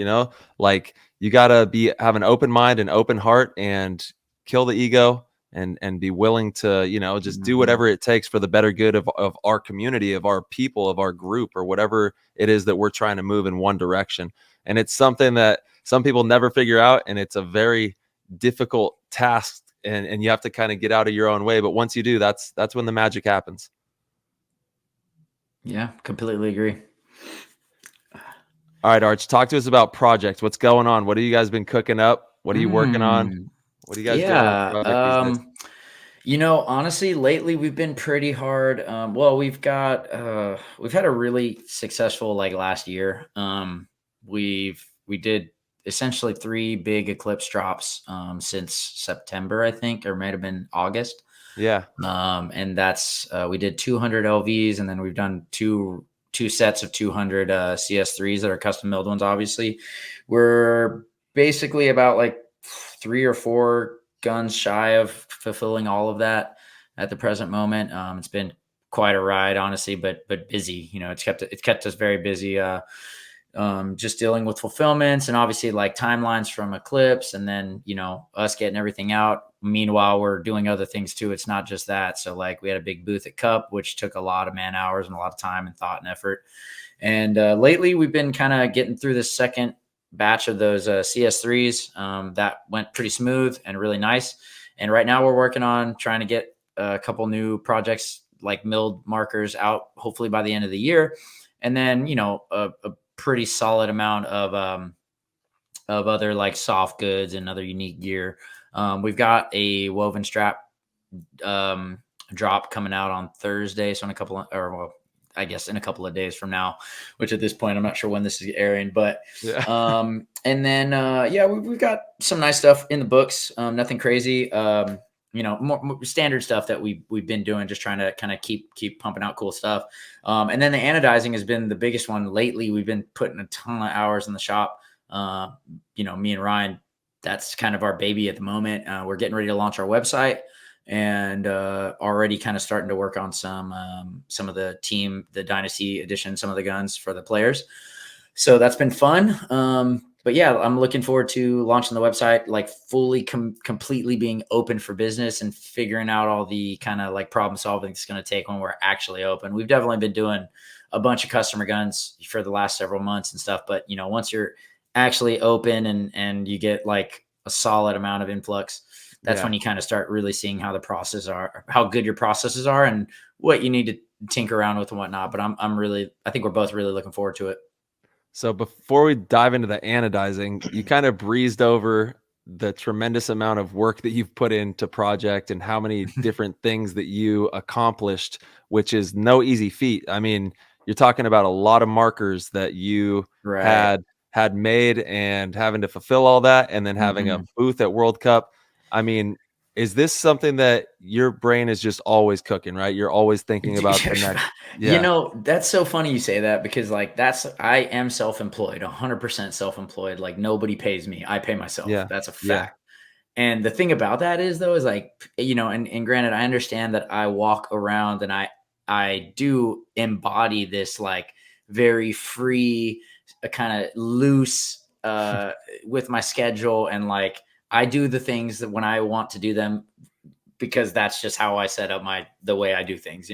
like, you got to have an open mind and open heart and kill the ego and be willing to, just do whatever it takes for the better good of our community, of our people, of our group, or whatever it is that we're trying to move in one direction. And it's something that some people never figure out, and it's a very difficult task, and you have to kind of get out of your own way. But once you do, that's when the magic happens. Yeah, completely agree. All right, Arch, talk to us about projects. What's going on? What have you guys been cooking up? What are you working on? What are you guys doing on the project these days? Honestly, lately we've been pretty hard. Well, we've had a really successful last year. We did essentially 3 big eclipse drops since September, I think, or might have been August. Yeah. And that's we did 200 LVs, and then we've done two sets of 200 CS3s that are custom milled ones. Obviously, we're basically about 3 or 4 guns shy of fulfilling all of that at the present moment. It's been quite a ride, honestly, but busy. It's kept us very busy. Just dealing with fulfillments and obviously timelines from Eclipse, and then us getting everything out. Meanwhile, we're doing other things too. It's not just that. So we had a big booth at Cup, which took a lot of man hours and a lot of time and thought and effort. And lately we've been kind of getting through the second batch of those CS3s that went pretty smooth and really nice. And right now we're working on trying to get a couple new projects milled markers out, hopefully by the end of the year. And then, a pretty solid amount of other soft goods and other unique gear. We've got a woven strap drop coming out on Thursday. So in a couple of days from now, which at this point, I'm not sure when this is airing, but, Yeah. And then, we've got some nice stuff in the books. Nothing crazy. More standard stuff that we've been doing, just trying to kind of keep pumping out cool stuff. And then the anodizing has been the biggest one lately. We've been putting a ton of hours in the shop. Me and Ryan, that's kind of our baby at the moment. We're getting ready to launch our website, and already kind of starting to work on some of the Dynasty edition, some of the guns for the players. So that's been fun. But yeah, I'm looking forward to launching the website, fully completely being open for business and figuring out all the kind of problem solving it's going to take when we're actually open. We've definitely been doing a bunch of customer guns for the last several months and stuff. But, once you're actually open and you get a solid amount of influx, that's when you kind of start really seeing how good your processes are and what you need to tinker around with and whatnot. But I think we're both really looking forward to it. So before we dive into the anodizing, you kind of breezed over the tremendous amount of work that you've put into project and how many different things that you accomplished, which is no easy feat. I mean, you're talking about a lot of markers that you had made and having to fulfill all that, and then having a booth at World Cup. I mean, is this something that your brain is just always cooking, right? You're always thinking about the next. Yeah. That's so funny you say that, because I am self-employed, 100% self-employed. Nobody pays me. I pay myself. Yeah. That's a fact. Yeah. And the thing about that is though, is and granted, I understand that I walk around and I do embody this very free, kind of loose with my schedule, and I do the things that when I want to do them, because that's just how I set up the way I do things,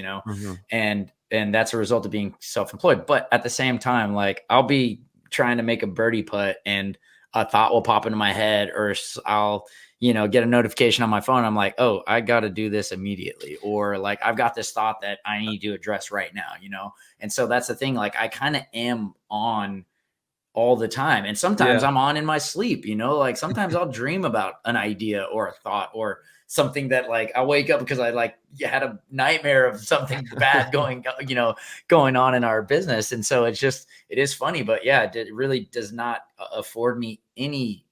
and that's a result of being self-employed. But at the same time, I'll be trying to make a birdie putt and a thought will pop into my head, or I'll, get a notification on my phone. I'm like, oh, I got to do this immediately. Or I've got this thought that I need to address right now, And so that's the thing. I kind of am on all the time. And sometimes I'm on in my sleep, sometimes I'll dream about an idea or a thought or something that I wake up because I had a nightmare of something bad going on in our business. And so it is funny, but yeah, it really does not afford me any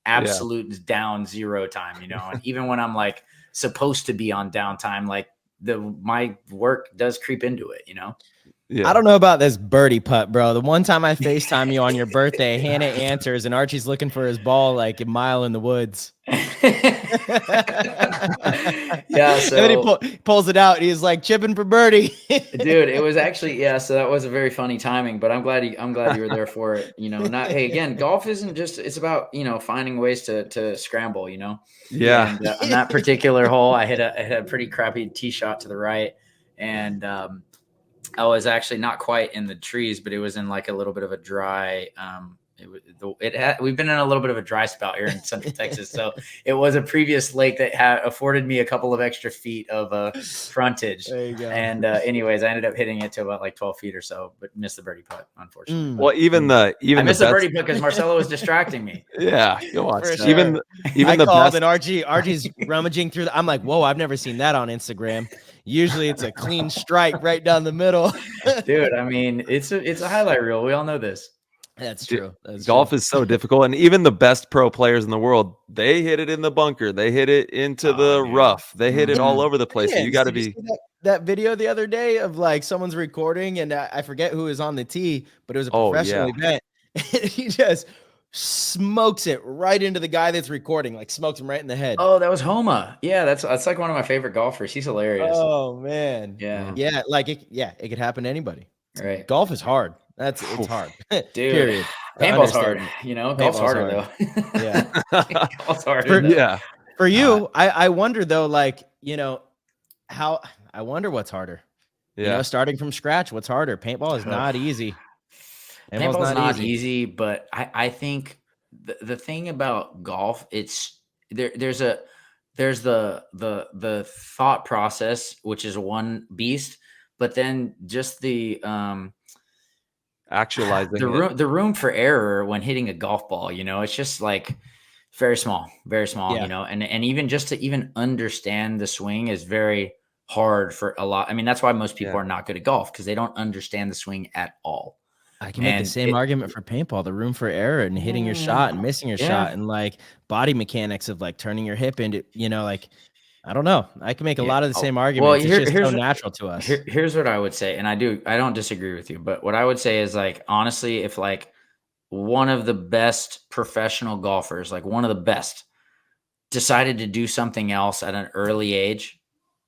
absolute down zero time, and even when I'm supposed to be on downtime, my work does creep into it, Yeah. I don't know about this birdie putt, bro. The one time I FaceTime you on your birthday, Hannah answers, and Archie's looking for his ball like a mile in the woods. Yeah, and then he pulls it out. And he's like chipping for birdie. Dude, it was actually so that was a very funny timing. But I'm glad you were there for it. Not hey again, golf isn't just it's about finding ways to scramble. Yeah. And on that particular hole, I hit a pretty crappy tee shot to the right, and I was actually not quite in the trees, but it was in like a little bit of a dry. We've been in a little bit of a dry spout here in Central Texas, so it was a previous lake that had afforded me a couple of extra feet of frontage. There you go. And anyways, I ended up hitting it to about like 12 feet or so, but missed the birdie putt, unfortunately. Well, I missed the birdie putt because Marcelo was distracting me. Yeah, go on. Sure. Even I the called best. and Archie's rummaging through. I'm like, whoa, I've never seen that on Instagram. Usually it's a clean stripe right down the middle. Dude, I mean, it's a highlight reel. We all know this. That's true. Golf is so difficult, and even the best pro players in the world, they hit it in the bunker, they hit it into the rough, they hit it all over the place. So you got to be that video the other day of like someone's recording, and I forget who was on the tee, but it was a professional event. And he just smokes it right into the guy that's recording, like smokes him right in the head. Oh, that was Homa. Yeah, that's like one of my favorite golfers. He's hilarious. Oh man, yeah, like it could happen to anybody. Right, golf is hard. It's hard. Dude. Period. Paintball's hard. Golf's harder hard. though. Yeah, golf's harder. For you, I wonder though, like how I wonder what's harder. Yeah, starting from scratch, what's harder? Paintball is not easy. Paintball's not easy, but I think the thing about golf, it's there's the thought process, which is one beast, but then just the actualizing the room for error when hitting a golf ball, it's just like very small, and even just to even understand the swing is very hard for a lot. I mean, that's why most people are not good at golf, because they don't understand the swing at all. I can make the same argument for paintball, the room for error and hitting your shot and missing your shot, and like body mechanics of like turning your hip into, like, I don't know. I can make a lot of the same arguments. Well, it's just so natural to us. Here's what I would say. And I don't disagree with you, but what I would say is, like, honestly, if like one of the best professional golfers, like one of the best, decided to do something else at an early age,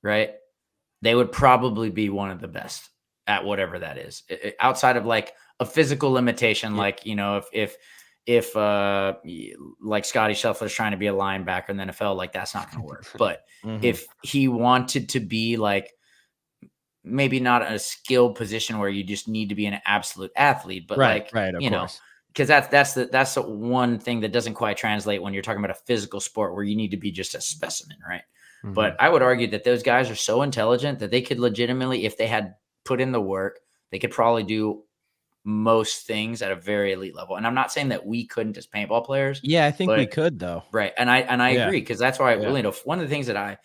right? They would probably be one of the best at whatever that is, outside of like a physical limitation. Like, if like Scotty Scheffler's trying to be a linebacker in the NFL, like that's not going to work. But if he wanted to be like, maybe not a skilled position where you just need to be an absolute athlete, but of course. Because that's the one thing that doesn't quite translate when you're talking about a physical sport where you need to be just a specimen, right? But I would argue that those guys are so intelligent that they could legitimately, if they had put in the work, they could probably do most things at a very elite level. And I'm not saying that we couldn't as paintball players. Yeah, I think we could though. Right. And I agree, because that's why one of the things that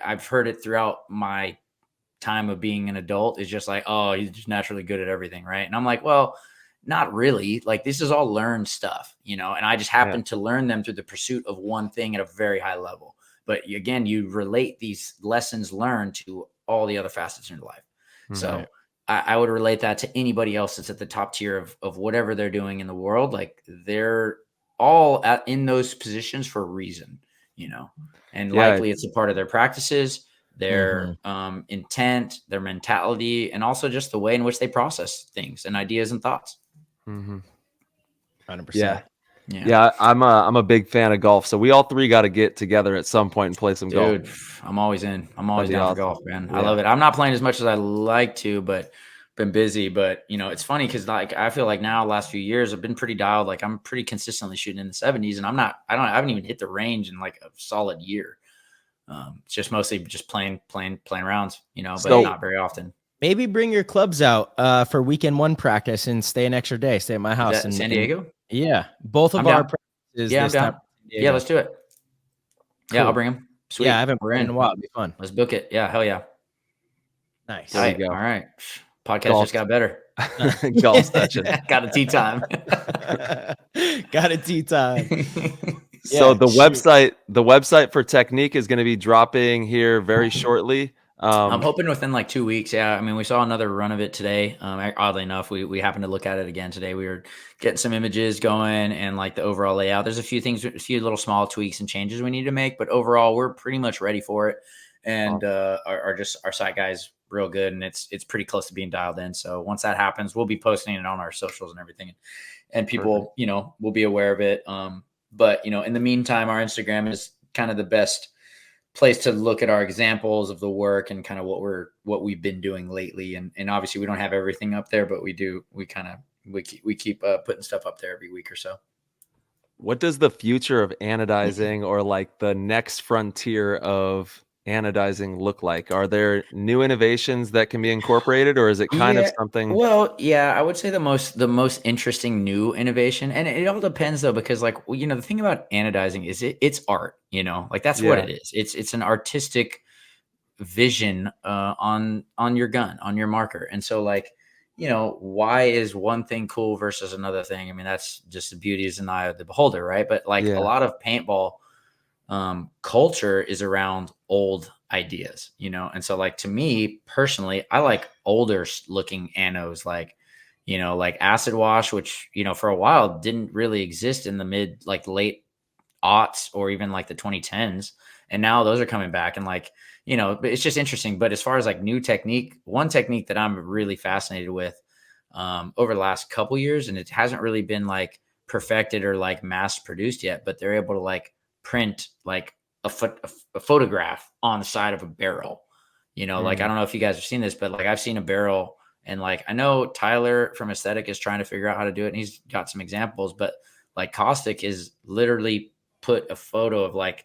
I've heard it throughout my time of being an adult is just like, oh, he's just naturally good at everything. Right. And I'm like, well, not really. Like, this is all learned stuff, and I just happen to learn them through the pursuit of one thing at a very high level. But again, you relate these lessons learned to all the other facets in your life. So I would relate that to anybody else that's at the top tier of whatever they're doing in the world. Like, they're all in those positions for a reason, and likely it's a part of their practices, their intent, their mentality, and also just the way in which they process things and ideas and thoughts. 100%. Yeah, I'm a big fan of golf. So we all three got to get together at some point and play some golf. Dude, I'm always in. I'm always down for golf, man. Yeah. I love it. I'm not playing as much as I like to, but been busy. But it's funny because like I feel like now last few years I've been pretty dialed. Like, I'm pretty consistently shooting in the 70s, and I haven't even hit the range in like a solid year. It's just mostly just playing rounds, but not very often. Maybe bring your clubs out for weekend one practice and stay an extra day. Stay at my house in San Diego. Yeah, both of our practices. Yeah, I'm down. Yeah, let's do it. Cool. Yeah, I'll bring them. Sweet. Yeah, I haven't been in a while. It'll be fun. Let's book it. Yeah, hell yeah. Nice. There you go. All right. Podcast just got better. Golf session. Got a tea time. Got a tea time. So the website for Tekniq is going to be dropping here very shortly. I'm hoping within like 2 weeks. Yeah. I mean, we saw another run of it today. Oddly enough, we happened to look at it again today. We were getting some images going and like the overall layout. There's a few things, a few little small tweaks and changes we need to make, but overall we're pretty much ready for it. And our site guy's real good, and it's pretty close to being dialed in. So once that happens, we'll be posting it on our socials and everything, and people, will be aware of it. But in the meantime, our Instagram is kind of the best place to look at our examples of the work and kind of what we've been doing lately. And obviously we don't have everything up there, but we keep putting stuff up there every week or so. What does the future of anodizing or like the next frontier of anodizing look like? Are there new innovations that can be incorporated, or is it kind of something? Well, yeah, I would say the most interesting new innovation, and it all depends though, because like, the thing about anodizing is it's art, like that's what it is. It's an artistic vision on your gun, on your marker. And so like, why is one thing cool versus another thing? I mean, that's just the beauty is in the eye of the beholder, right? But like a lot of paintball culture is around old ideas, and so like to me personally, I like older looking anos, like like acid wash, which for a while didn't really exist in the late aughts or even like the 2010s, and now those are coming back, and like it's just interesting. But as far as like new technique, one technique that I'm really fascinated with over the last couple years, and it hasn't really been like perfected or like mass produced yet, but they're able to like print like a photograph on the side of a barrel, like, I don't know if you guys have seen this, but like I've seen a barrel, and like, I know Tyler from Aesthetic is trying to figure out how to do it, and he's got some examples, but like Caustic is literally put a photo of like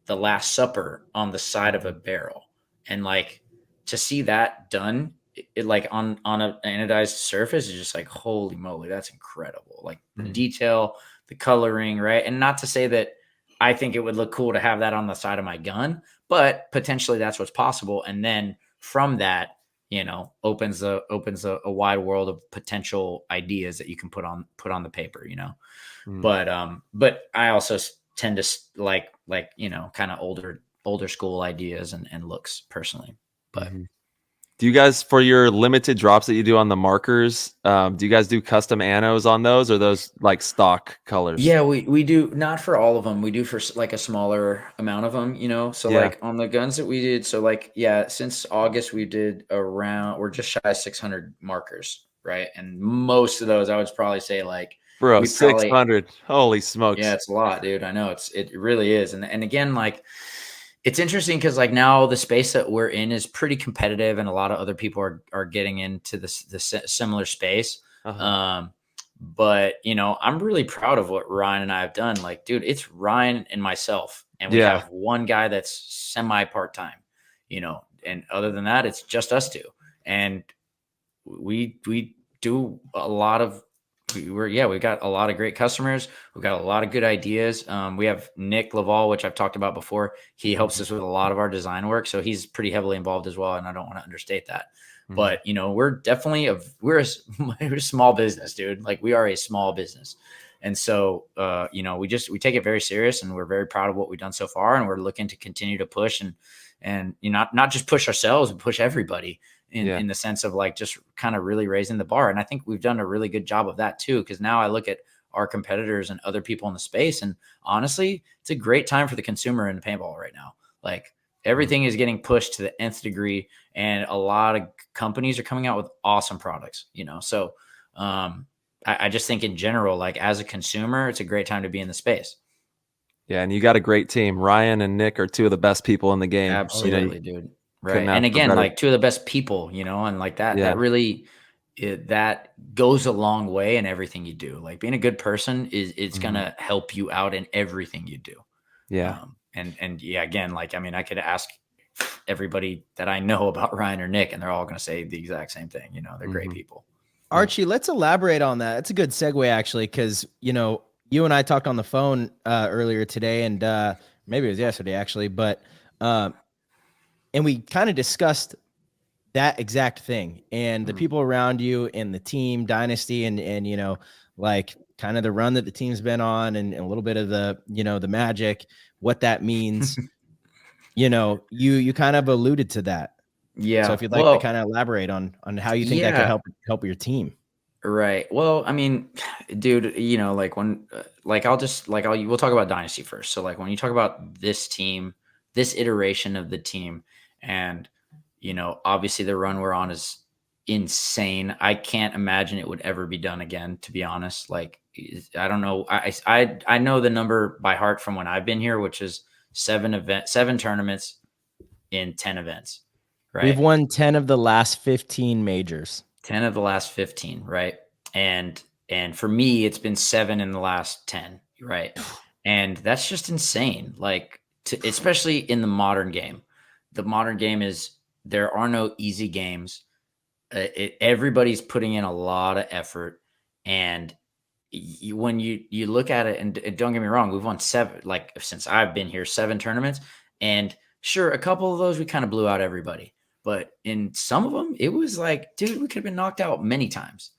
the Last Supper on the side of a barrel. And like to see that done, it like on an anodized surface is just like, holy moly, that's incredible. Like the detail, the coloring, right? And not to say that I think it would look cool to have that on the side of my gun, but potentially that's what's possible. And then from that, opens a wide world of potential ideas that you can put on the paper, But I also tend to like kind of older school ideas and looks personally. But do you guys, for your limited drops that you do on the markers, do you guys do custom anos on those, or those like stock colors? Yeah, we do, not for all of them. We do for like a smaller amount of them, So like on the guns that we did, so like, since August we did we're just shy of 600 markers, right? And most of those I would probably say like, bro, 600, holy smokes. Yeah, it's a lot, dude. I know it really is. And again, like, it's interesting because like now the space that we're in is pretty competitive, and a lot of other people are getting into this similar space. But I'm really proud of what Ryan and I have done. Like, dude, it's Ryan and myself, and we have one guy that's semi part-time, and other than that, it's just us two. And we do a lot of, we've got a lot of great customers. We've got a lot of good ideas. We have Nick Laval, which I've talked about before. He helps us with a lot of our design work, so he's pretty heavily involved as well. And I don't want to understate that, but we're definitely we're a small business, dude. Like, we are a small business, and so we take it very serious, and we're very proud of what we've done so far, and we're looking to continue to push and not just push ourselves, but push everybody. In the sense of like just kind of really raising the bar. And I think we've done a really good job of that too, because now I look at our competitors and other people in the space, and honestly, it's a great time for the consumer in paintball right now. Like, everything is getting pushed to the nth degree, and a lot of companies are coming out with awesome products, So I just think in general, like as a consumer, it's a great time to be in the space. Yeah, and you got a great team. Ryan and Nick are two of the best people in the game. Absolutely, dude. Right. And again, like two of the best people, and like that really, that goes a long way in everything you do. Like, being a good person it's going to help you out in everything you do. Yeah. Again, like, I mean, I could ask everybody that I know about Ryan or Nick, and they're all going to say the exact same thing. They're great people. Archie, let's elaborate on that. It's a good segue, actually, because, you and I talked on the phone earlier today, and maybe it was yesterday, actually, but and we kind of discussed that exact thing, and the people around you and the team Dynasty, and like kind of the run that the team's been on, and a little bit of the the magic, what that means. You kind of alluded to that. Yeah. So if you'd like to kind of elaborate on how you think that could help your team. Right. Well, I mean, dude, like when, we'll talk about Dynasty first. So like when you talk about this team, this iteration of the team, and, obviously the run we're on is insane. I can't imagine it would ever be done again, to be honest. Like, I don't know. I know the number by heart from when I've been here, which is 7 tournaments in 10 events. Right. We've won 10 of the last 15 majors. 10 of the last 15, right? And for me, it's been 7 in the last 10, right? And that's just insane. Like, especially in the modern game. The modern game is, there are no easy games. Everybody's putting in a lot of effort. And when you look at it, and don't get me wrong, we've won 7, like since I've been here, 7 tournaments. And sure, a couple of those, we kind of blew out everybody. But in some of them, it was like, dude, we could have been knocked out many times,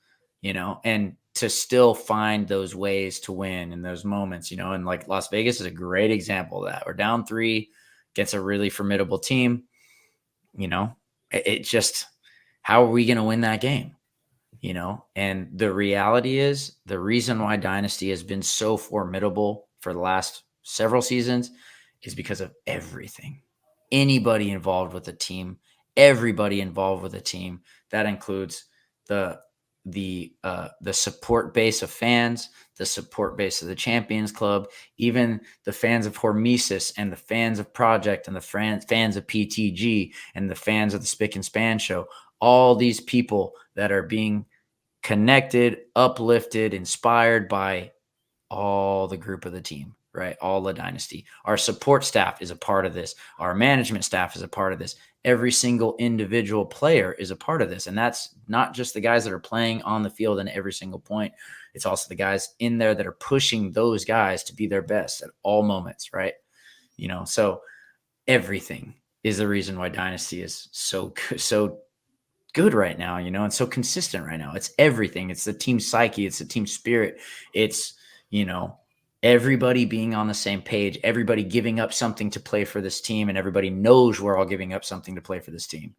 and to still find those ways to win in those moments, and like Las Vegas is a great example of that. We're down 3 against a really formidable team. It just, how are we going to win that game? And the reality is, the reason why Dynasty has been so formidable for the last several seasons is because of everything. Anybody involved with the team, everybody involved with the team. That includes the support base of fans, the support base of the Champions Club, even the fans of Hormesis and the fans of Project and the fans of PTG and the fans of the Spick and Span show. All these people that are being connected, uplifted, inspired by all the group of the team, right? All the Dynasty. Our support staff is a part of this. Our management staff is a part of this. Every single individual player is a part of this. And that's not just the guys that are playing on the field in every single point. It's also the guys in there that are pushing those guys to be their best at all moments, right? So everything is the reason why Dynasty is so good right now, and so consistent right now. It's everything. It's the team psyche. It's the team spirit. It's, everybody being on the same page, everybody giving up something to play for this team, and everybody knows we're all giving up something to play for this team.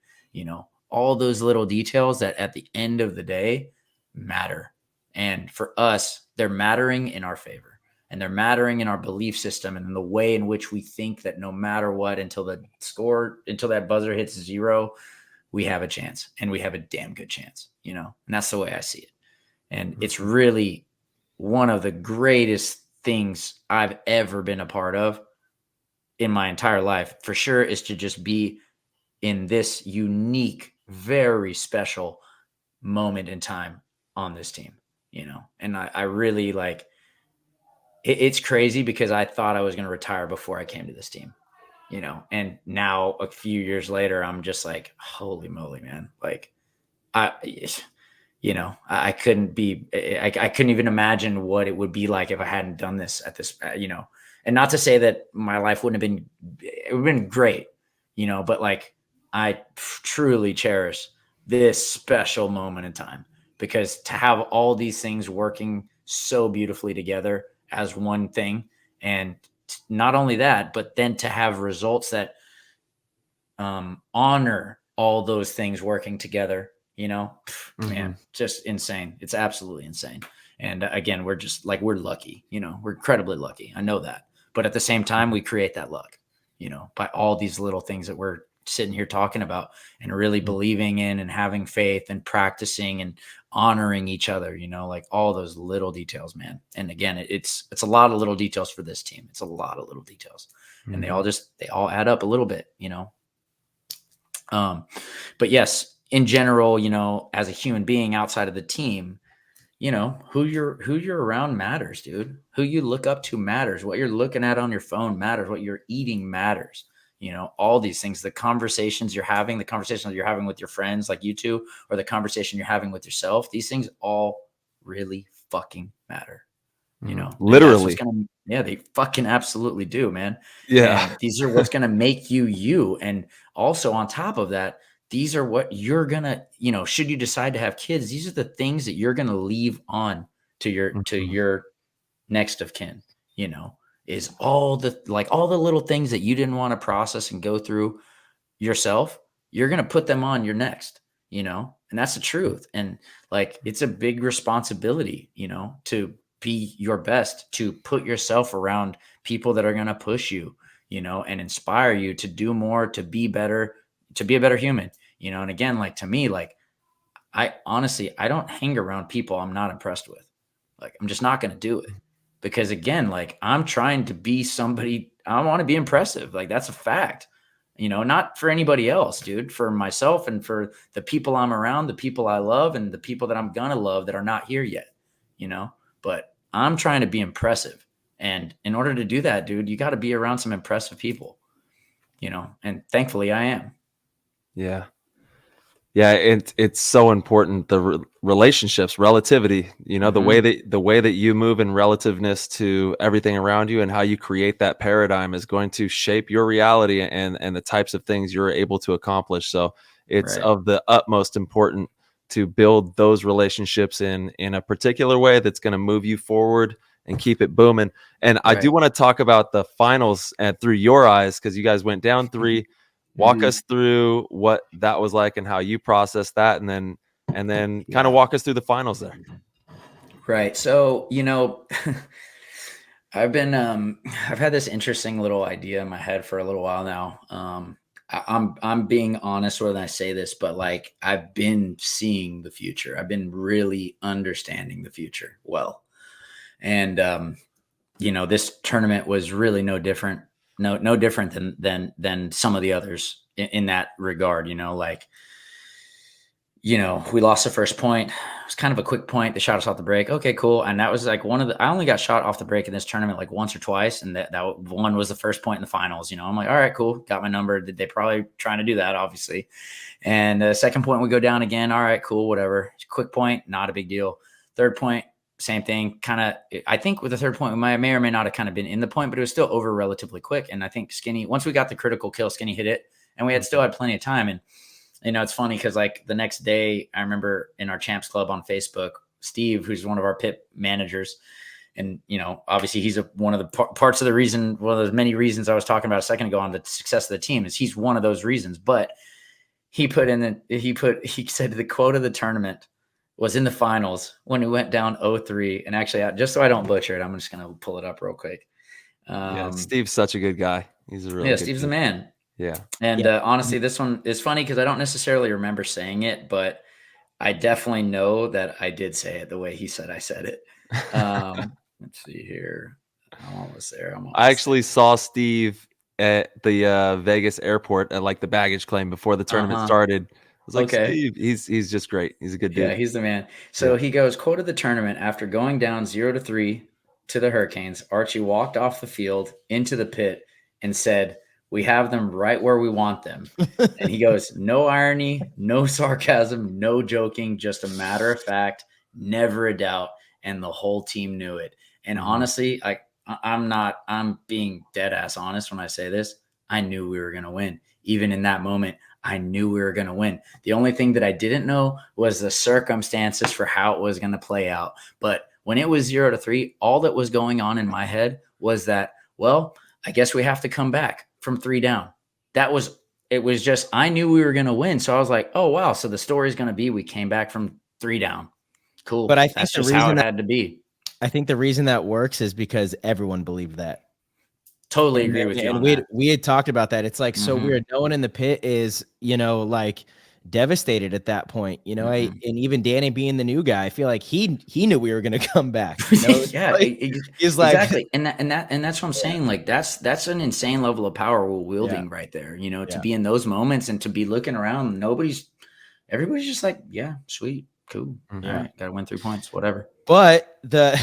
All those little details that at the end of the day matter. And for us, they're mattering in our favor, and they're mattering in our belief system and in the way in which we think that no matter what, until that buzzer hits 0, we have a chance, and we have a damn good chance, and that's the way I see it. And it's really one of the greatest things I've ever been a part of in my entire life, for sure, is to just be in this unique, very special moment in time on this team, and I really like it's crazy because I thought I was going to retire before I came to this team, and now a few years later, I'm just like, holy moly, man. Like I couldn't even imagine what it would be like if I hadn't done this at this, and not to say that my life it would have been great, but like I truly cherish this special moment in time, because to have all these things working so beautifully together as one thing, and not only that, but then to have results that honor all those things working together, man, just insane. It's absolutely insane. And again, we're lucky, we're incredibly lucky. I know that. But at the same time, we create that luck, by all these little things that we're sitting here talking about and really believing in and having faith and practicing and honoring each other, like all those little details, man. And again, it's a lot of little details for this team. It's a lot of little details, and they all add up a little bit, but yes, in general, as a human being outside of the team, who you're around matters, dude. Who you look up to matters. What you're looking at on your phone matters. What you're eating matters. All these things, the conversations you're having, with your friends like you two, or the conversation you're having with yourself, these things all really fucking matter. Literally. They fucking absolutely do, man. Yeah. And these are what's going to make you. And also on top of that, these are what you're going to, should you decide to have kids, these are the things that you're going to leave on to your next of kin, is all the little things that you didn't want to process and go through yourself. you're going to put them on your next, and that's the truth. And like, it's a big responsibility, to be your best, to put yourself around people that are going to push you, and inspire you to do more, to be better, to be a better human, and again, like, to me, like, I don't hang around people I'm not impressed with. Like, I'm just not going to do it, because again, like, I'm trying to be somebody, I want to be impressive. Like, that's a fact, not for anybody else, dude, for myself and for the people I'm around, the people I love, and the people that I'm going to love that are not here yet, but I'm trying to be impressive. And in order to do that, dude, you got to be around some impressive people, and thankfully I am. Yeah. Yeah, it's so important, the relationships, relativity, the way that you move in relativeness to everything around you and how you create that paradigm is going to shape your reality and the types of things you're able to accomplish. So it's of the utmost important to build those relationships in a particular way that's going to move you forward and keep it booming. And I do want to talk about the finals through your eyes, because you guys went down 3. Walk us through what that was like and how you processed that, and then kind of walk us through the finals there. Right. So, I've had this interesting little idea in my head for a little while now. I'm being honest when I say this, but like, I've been seeing the future. I've been really understanding the future well. And, this tournament was really no different than some of the others in that regard. We lost the first point. It was kind of a quick point. They shot us off the break. Okay, cool. And that was like I only got shot off the break in this tournament like once or twice. And that one was the first point in the finals. I'm like, all right, cool. Got my number. They probably trying to do that, obviously. And the second point, we go down again. All right, cool, whatever. Quick point, not a big deal. Third point, same thing. Kind of, I think with the third point, we may or may not have kind of been in the point, but it was still over relatively quick. And I think Skinny, once we got the critical kill, Skinny hit it, and we still had plenty of time. And, it's funny because like the next day, I remember in our Champs Club on Facebook, Steve, who's one of our pit managers, and, obviously he's one of the parts of the reason, one of the many reasons I was talking about a second ago on the success of the team is he's one of those reasons. But he said the quote of the tournament was in the finals when we went down 0-3. And actually, just so I don't butcher it, I'm just going to pull it up real quick. Steve's such a good guy. He's a really good Steve's dude. The man. Yeah. And honestly, this one is funny because I don't necessarily remember saying it, but I definitely know that I did say it the way he said I said it. Let's see here. I'm almost there. I actually saw Steve at the Vegas airport at like the baggage claim before the tournament started. I was like, okay. Steve, he's just great. He's a good dude. Yeah, he's the man. So he goes, quote of the tournament, after going down 0-3 to the Hurricanes, Archie walked off the field into the pit and said, "We have them right where we want them." And he goes, no irony, no sarcasm, no joking, just a matter of fact, never a doubt. And the whole team knew it. And honestly, I'm being dead ass honest when I say this. I knew we were going to win. Even in that moment, I knew we were going to win. The only thing that I didn't know was the circumstances for how it was going to play out. But when it was 0-3, all that was going on in my head was that, well, I guess we have to come back from 3 down. It was just, I knew we were going to win. So I was like, oh, wow. So the story is going to be, we came back from 3 down. Cool. But I think that's just how it had to be. I think the reason that works is because everyone believed that. Totally agree with you. And we had talked about that. It's like, so weird. No one in the pit is, like devastated at that point, and even Danny being the new guy, I feel like he knew we were going to come back. Yeah. He's like, exactly. And that's what I'm saying. Like that's an insane level of power we're wielding right there, to be in those moments and to be looking around. Everybody's just like, yeah, sweet. Cool. All right. Got to win 3 points, whatever. But the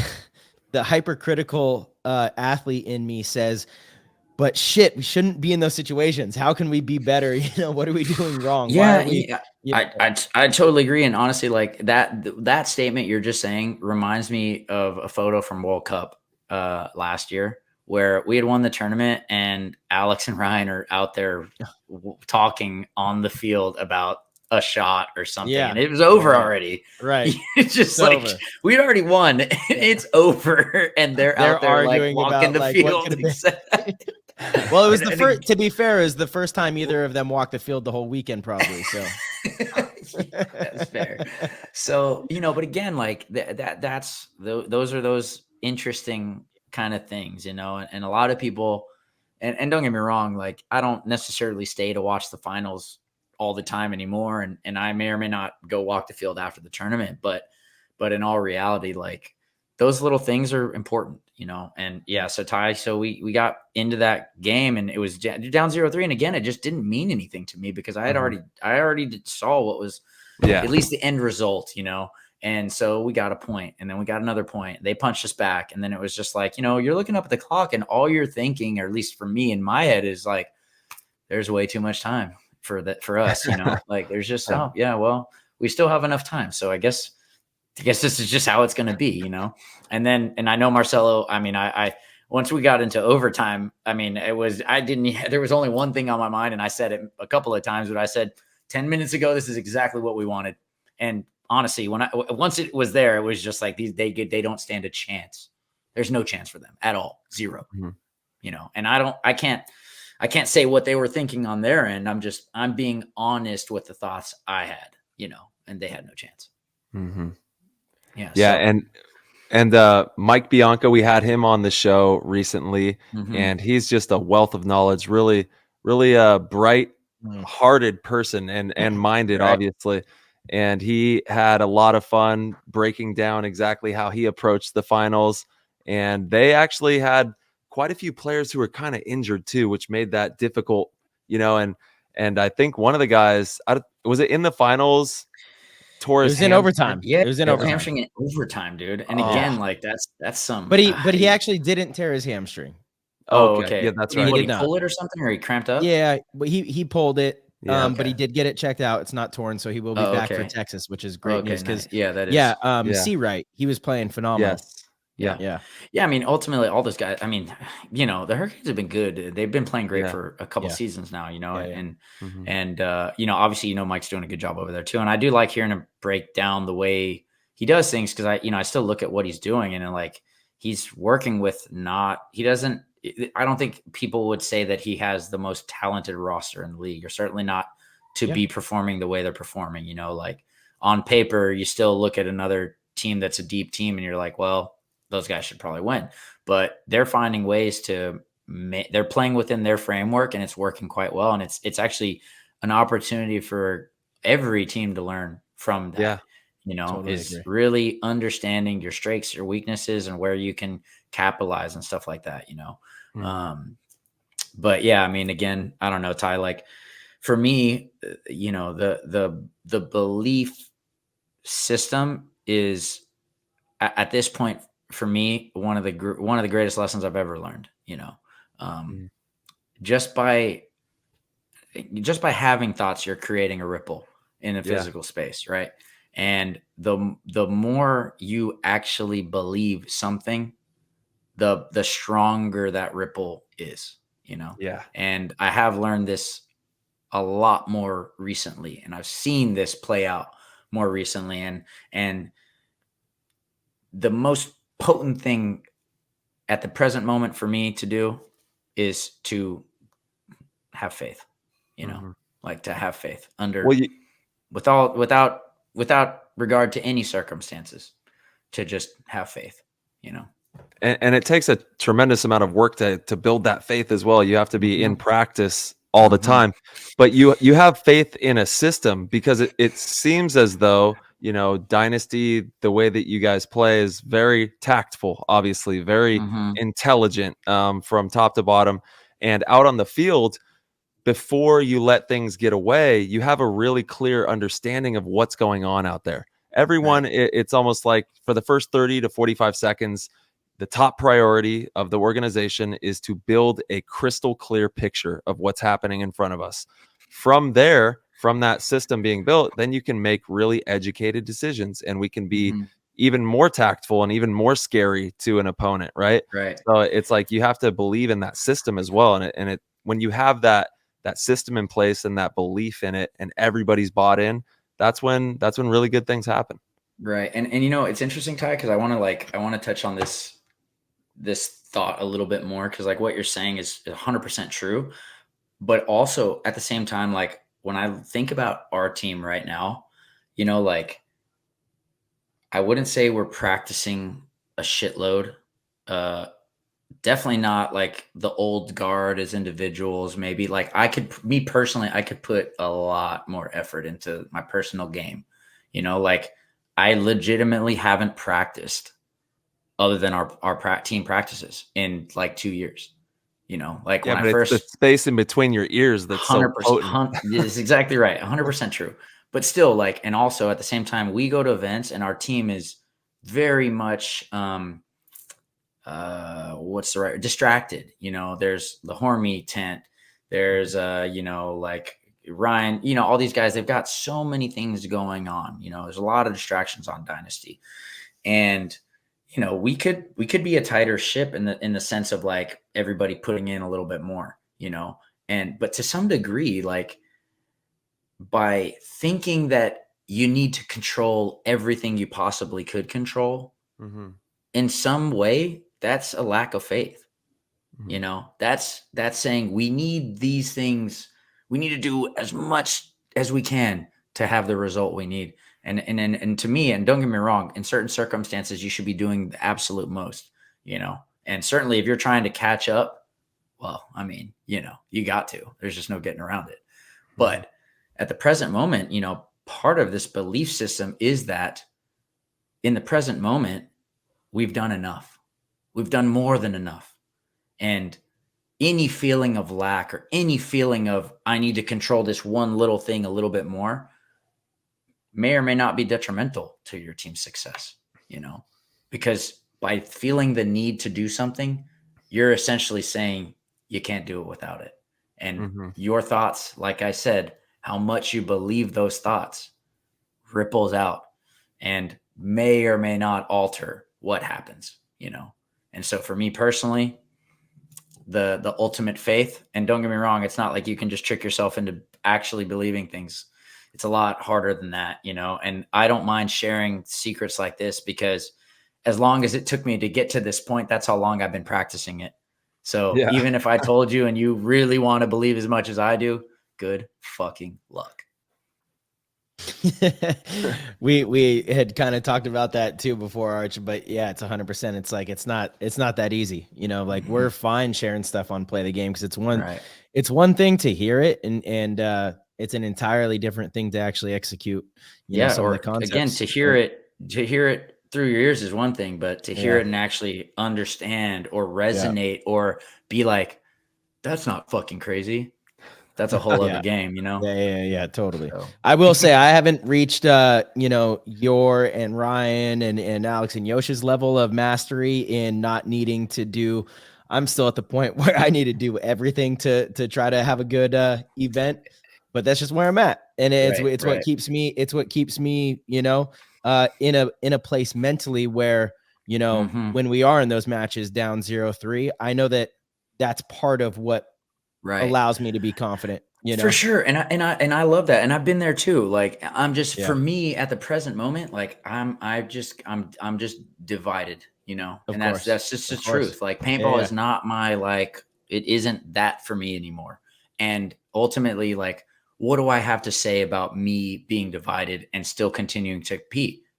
hypercritical athlete in me says, but shit, we shouldn't be in those situations. How can we be better? What are we doing wrong? I totally agree. And honestly, like that statement you're just saying reminds me of a photo from World Cup last year where we had won the tournament and Alex and Ryan are out there talking on the field about a shot or something. And it was over already. Right. It's just like, over. We'd already won. It's over. And they're out there like walking the field. Well, it was the first. To be fair, it was the first time either of them walked the field the whole weekend, probably. So that's fair. So but again, like those are those interesting kind of things, and a lot of people, and don't get me wrong, like I don't necessarily stay to watch the finals all the time anymore, and I may or may not go walk the field after the tournament, but in all reality, like those little things are important, and yeah. So Ty, so we got into that game and it was down 0-3. And again, it just didn't mean anything to me because I already saw what was at least the end result, and so we got a point and then we got another point. They punched us back. And then it was just like, you're looking up at the clock and all you're thinking, or at least for me in my head, is like, there's way too much time for us, like there's just, well, we still have enough time. So I guess this is just how it's going to be, and I know Marcelo, I mean, I once we got into overtime, I mean, there was only one thing on my mind, and I said it a couple of times, but I said 10 minutes ago, this is exactly what we wanted. And honestly, once it was there, it was just like they don't stand a chance. There's no chance for them at all. Zero, and I can't say what they were thinking on their end. I'm being honest with the thoughts I had, and they had no chance. Mm-hmm. Yeah. Yeah. So. And Mike Bianca, we had him on the show recently, and he's just a wealth of knowledge, really, really bright hearted person and minded, right. Obviously. And he had a lot of fun breaking down exactly how he approached the finals. And they actually had quite a few players who were kind of injured too, which made that difficult, and I think one of the guys, was it in the finals? It was in overtime. Yeah, it was in overtime. Hamstring in overtime, dude. And again, like that's some. But he actually didn't tear his hamstring. Oh, okay. Yeah, that's right. Did he pull it or something, or he cramped up? Yeah, but he pulled it. Yeah, But he did get it checked out. It's not torn, so he will be back for Texas, which is great news. Because that is. Seawright, he was playing phenomenal. Yes. Yeah. I mean, ultimately, all those guys. I mean, the Hurricanes have been good. They've been playing great for a couple seasons now. And obviously, Mike's doing a good job over there too. And I do like hearing him break down the way he does things, because I still look at what he's doing, and like he's working with He doesn't. I don't think people would say that he has the most talented roster in the league, or certainly not to be performing the way they're performing. Like on paper, you still look at another team that's a deep team, and you're like, well, those guys should probably win, but they're finding ways to they're playing within their framework, and it's working quite well. And it's actually an opportunity for every team to learn from that, totally is agree. really understanding your strengths, your weaknesses, and where you can capitalize and stuff like that, But yeah, I mean, again, I don't know, Ty, like for me, the belief system is at this point, for me, one of the greatest lessons I've ever learned, just by having thoughts, you're creating a ripple in a physical space. Right. And the more you actually believe something, the stronger that ripple is, Yeah. And I have learned this a lot more recently, and I've seen this play out more recently. And the most potent thing at the present moment for me to do is to have faith, like to have faith without regard to any circumstances, to just have faith, And it takes a tremendous amount of work to build that faith as well. You have to be in practice all the time, but you have faith in a system, because it seems as though, Dynasty, the way that you guys play is very tactful, obviously very intelligent, from top to bottom, and out on the field, before you let things get away, you have a really clear understanding of what's going on out there. Everyone, it's almost like for the first 30 to 45 seconds, the top priority of the organization is to build a crystal clear picture of what's happening in front of us. From there, from that system being built, then you can make really educated decisions, and we can be even more tactful and even more scary to an opponent. Right. So it's like, you have to believe in that system as well. And when you have that system in place and that belief in it, and everybody's bought in, that's when really good things happen. Right. And it's interesting, Ty, because I want to touch on this thought a little bit more, because like what you're saying is 100% true. But also at the same time, like when I think about our team right now, like I wouldn't say we're practicing a shitload. Definitely not like the old guard as individuals. Maybe like me personally, I could put a lot more effort into my personal game. Like I legitimately haven't practiced other than our team practices in like 2 years. Like Yeah, when but I it's the first space in between your ears that's so 100%, potent. is exactly right. 100% true. But still, like, and also at the same time, we go to events and our team is very much, distracted. There's the Hormy tent. There's, like Ryan, all these guys, they've got so many things going on. There's a lot of distractions on Dynasty. And, we could be a tighter ship in the sense of like everybody putting in a little bit more, but to some degree, like by thinking that you need to control everything you possibly could control in some way, that's a lack of faith. That's saying we need these things. We need to do as much as we can to have the result we need. And to me, and don't get me wrong, in certain circumstances, you should be doing the absolute most, and certainly if you're trying to catch up, well, I mean, you got to, there's just no getting around it. But at the present moment, part of this belief system is that in the present moment, we've done enough. We've done more than enough. And any feeling of lack or any feeling of I need to control this one little thing a little bit more may or may not be detrimental to your team's success, because by feeling the need to do something, you're essentially saying you can't do it without it. And your thoughts, like I said, how much you believe those thoughts ripples out and may or may not alter what happens, And so for me personally, the ultimate faith, and don't get me wrong, it's not like you can just trick yourself into actually believing things. It's a lot harder than that, and I don't mind sharing secrets like this because as long as it took me to get to this point, that's how long I've been practicing it. So even if I told you and you really want to believe as much as I do, good fucking luck. we had kind of talked about that too before, Arch, but yeah, it's 100%. It's like, it's not that easy, like we're fine sharing stuff on Play the Game, because it's one thing to hear it and it's an entirely different thing to actually execute. Some of the concepts. Again, to hear it through your ears is one thing, but to hear it and actually understand or resonate or be like, that's not fucking crazy. That's a whole other game, Yeah, totally. So. I will say I haven't reached, your and Ryan and Alex and Yosh's level of mastery in not needing to do. I'm still at the point where I need to do everything to try to have a good event, but that's just where I'm at, and it's what keeps me. It's what keeps me, in a place mentally where when we are in those matches down 0-3, I know that that's part of what allows me to be confident, For sure. And I love that. And I've been there too. Like I'm just, for me at the present moment, like I'm just divided, and that's just the truth. Like paintball is not my, like, it isn't that for me anymore. And ultimately, like, what do I have to say about me being divided and still continuing to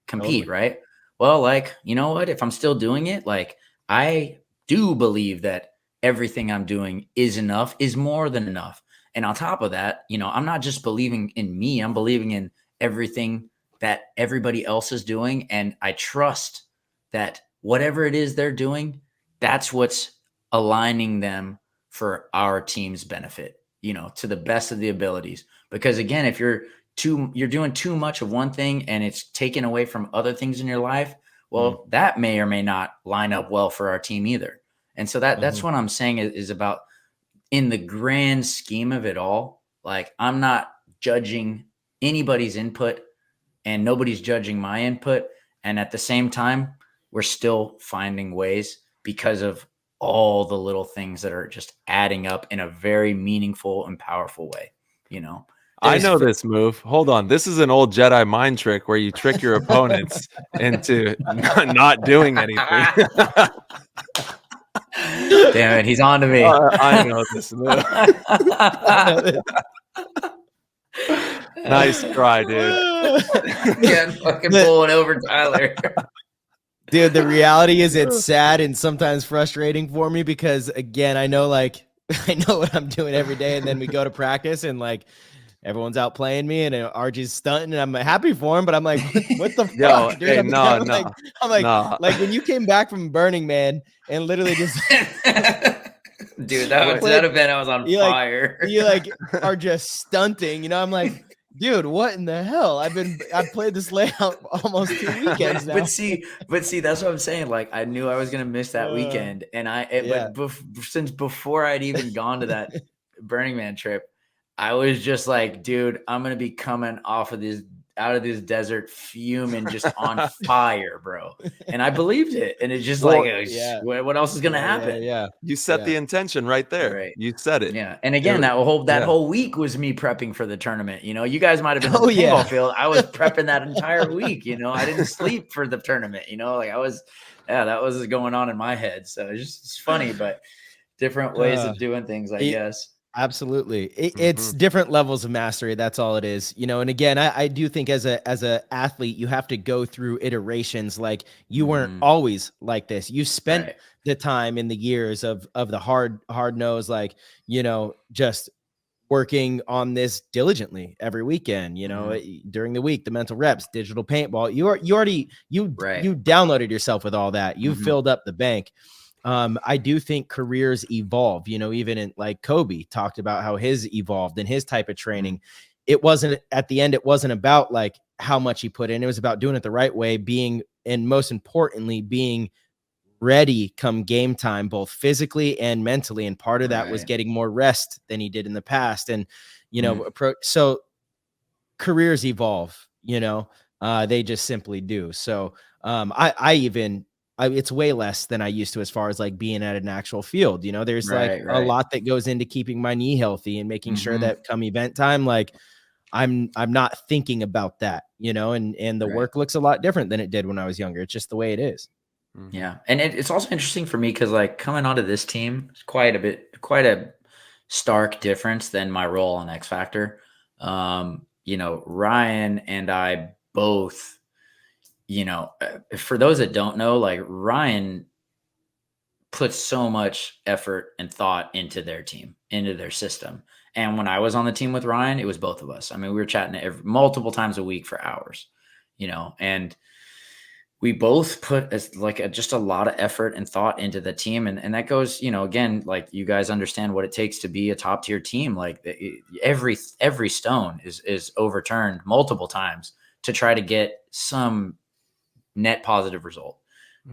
compete? Right. Well, like, you know what, if I'm still doing it, like I do believe that everything I'm doing is enough, is more than enough. And on top of that, I'm not just believing in me, I'm believing in everything that everybody else is doing. And I trust that whatever it is they're doing, that's what's aligning them for our team's benefit, to the best of the abilities. Because again, if you're doing too much of one thing and it's taken away from other things in your life, well, that may or may not line up well for our team either. And so that's what I'm saying is about, in the grand scheme of it all, like I'm not judging anybody's input and nobody's judging my input. And at the same time, we're still finding ways because of all the little things that are just adding up in a very meaningful and powerful way. I know this move. Hold on. This is an old Jedi mind trick where you trick your opponents into not doing anything. Damn it, he's on to me. I know this. Nice try, dude. Can't fucking pull it over Tyler. Dude, the reality is it's sad and sometimes frustrating for me because, again, I know what I'm doing every day, and then we go to practice and like everyone's out playing me and Archie's stunting, and I'm happy for him, but I'm like, what the fuck, dude? Hey, I'm like, when you came back from Burning Man and literally just dude, that event I was on fire. You are just stunting, you know? I'm like, dude, what in the hell? I've played this layout almost 2 weekends now. But see, that's what I'm saying. Like, I knew I was gonna miss that weekend, and since before I'd even gone to that Burning Man trip, I was just like, dude, I'm gonna be coming out of this desert fuming, just on fire, bro. And I believed it, and it's just what else is gonna happen? Yeah. You set the intention right there. Right. You said it. Yeah. And again, that whole week was me prepping for the tournament. You know, you guys might have been in the paintball field. I was prepping that entire week. You know, I didn't sleep for the tournament. You know, like that was going on in my head. So it's funny, but different ways of doing things, I guess. Absolutely. It's different levels of mastery. That's all it is, you know? And again, I do think as a athlete, you have to go through iterations. Like, you weren't always like this. You spent the time in the years of the hard nose, like, you know, just working on this diligently every weekend, you know, during the week, the mental reps, digital paintball, you downloaded yourself with all that. You filled up the bank. I do think careers evolve, you know, even in like Kobe talked about how his evolved in his type of training. It wasn't at the end. It wasn't about like how much he put in. It was about doing it the right way, and most importantly, being ready come game time, both physically and mentally. And part of that was getting more rest than he did in the past. And, you know, so careers evolve, you know, they just simply do. So, it's way less than I used to as far as like being at an actual field. You know, there's a lot that goes into keeping my knee healthy and making sure that come event time, like I'm not thinking about that, you know, and the work looks a lot different than it did when I was younger. It's just the way it is. Yeah. And it's also interesting for me because like coming onto this team, it's quite a stark difference than my role on X Factor. You know, Ryan and I both, you know, for those that don't know, like Ryan puts so much effort and thought into their team, into their system. And when I was on the team with Ryan, it was both of us. I mean, we were chatting multiple times a week for hours, you know, and we both put just a lot of effort and thought into the team. And that goes, you know, again, like you guys understand what it takes to be a top tier team. Like every stone is overturned multiple times to try to get some net positive result,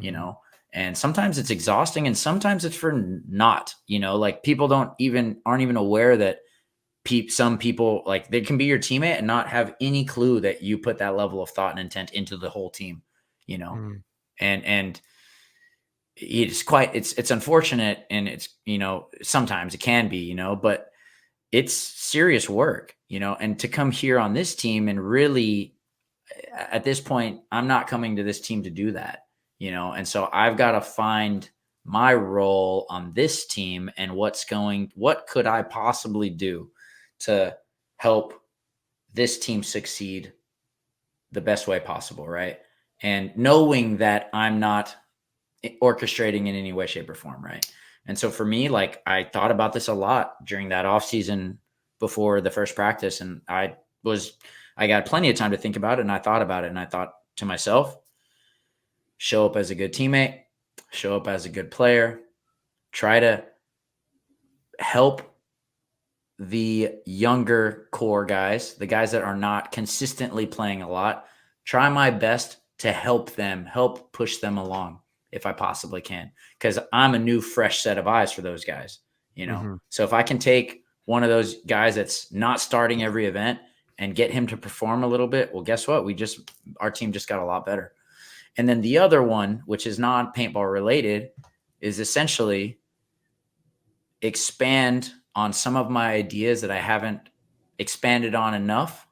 you know, and sometimes it's exhausting and sometimes it's for not, you know, like people aren't even aware that some people, like, they can be your teammate and not have any clue that you put that level of thought and intent into the whole team, you know, and it's unfortunate, and it's, you know, sometimes it can be, you know, but it's serious work, you know, and to come here on this team and really, at this point, I'm not coming to this team to do that, you know? And so I've got to find my role on this team and what could I possibly do to help this team succeed the best way possible. Right. And knowing that I'm not orchestrating in any way, shape, or form. Right. And so for me, like, I thought about this a lot during that off season before the first practice. And I got plenty of time to think about it, and I thought about it, and I thought to myself, show up as a good teammate, show up as a good player, try to help the younger core guys, the guys that are not consistently playing a lot, try my best to help push them along if I possibly can, because I'm a new, fresh set of eyes for those guys, you know? So if I can take one of those guys that's not starting every event and get him to perform a little bit, well, guess what? Our team just got a lot better. And then the other one, which is not paintball related, is essentially expand on some of my ideas that I haven't expanded on enough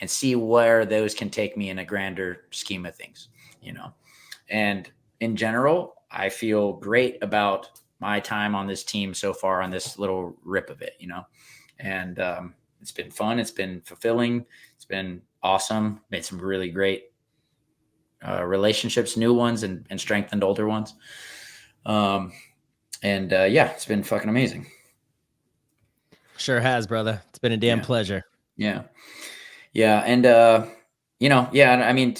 and see where those can take me in a grander scheme of things, you know? And in general, I feel great about my time on this team so far on this little rip of it, and it's been fun. It's been fulfilling. It's been awesome. Made some really great relationships, new ones and strengthened older ones. It's been fucking amazing. Sure has, brother. It's been a damn pleasure. Yeah. Yeah. And, I mean,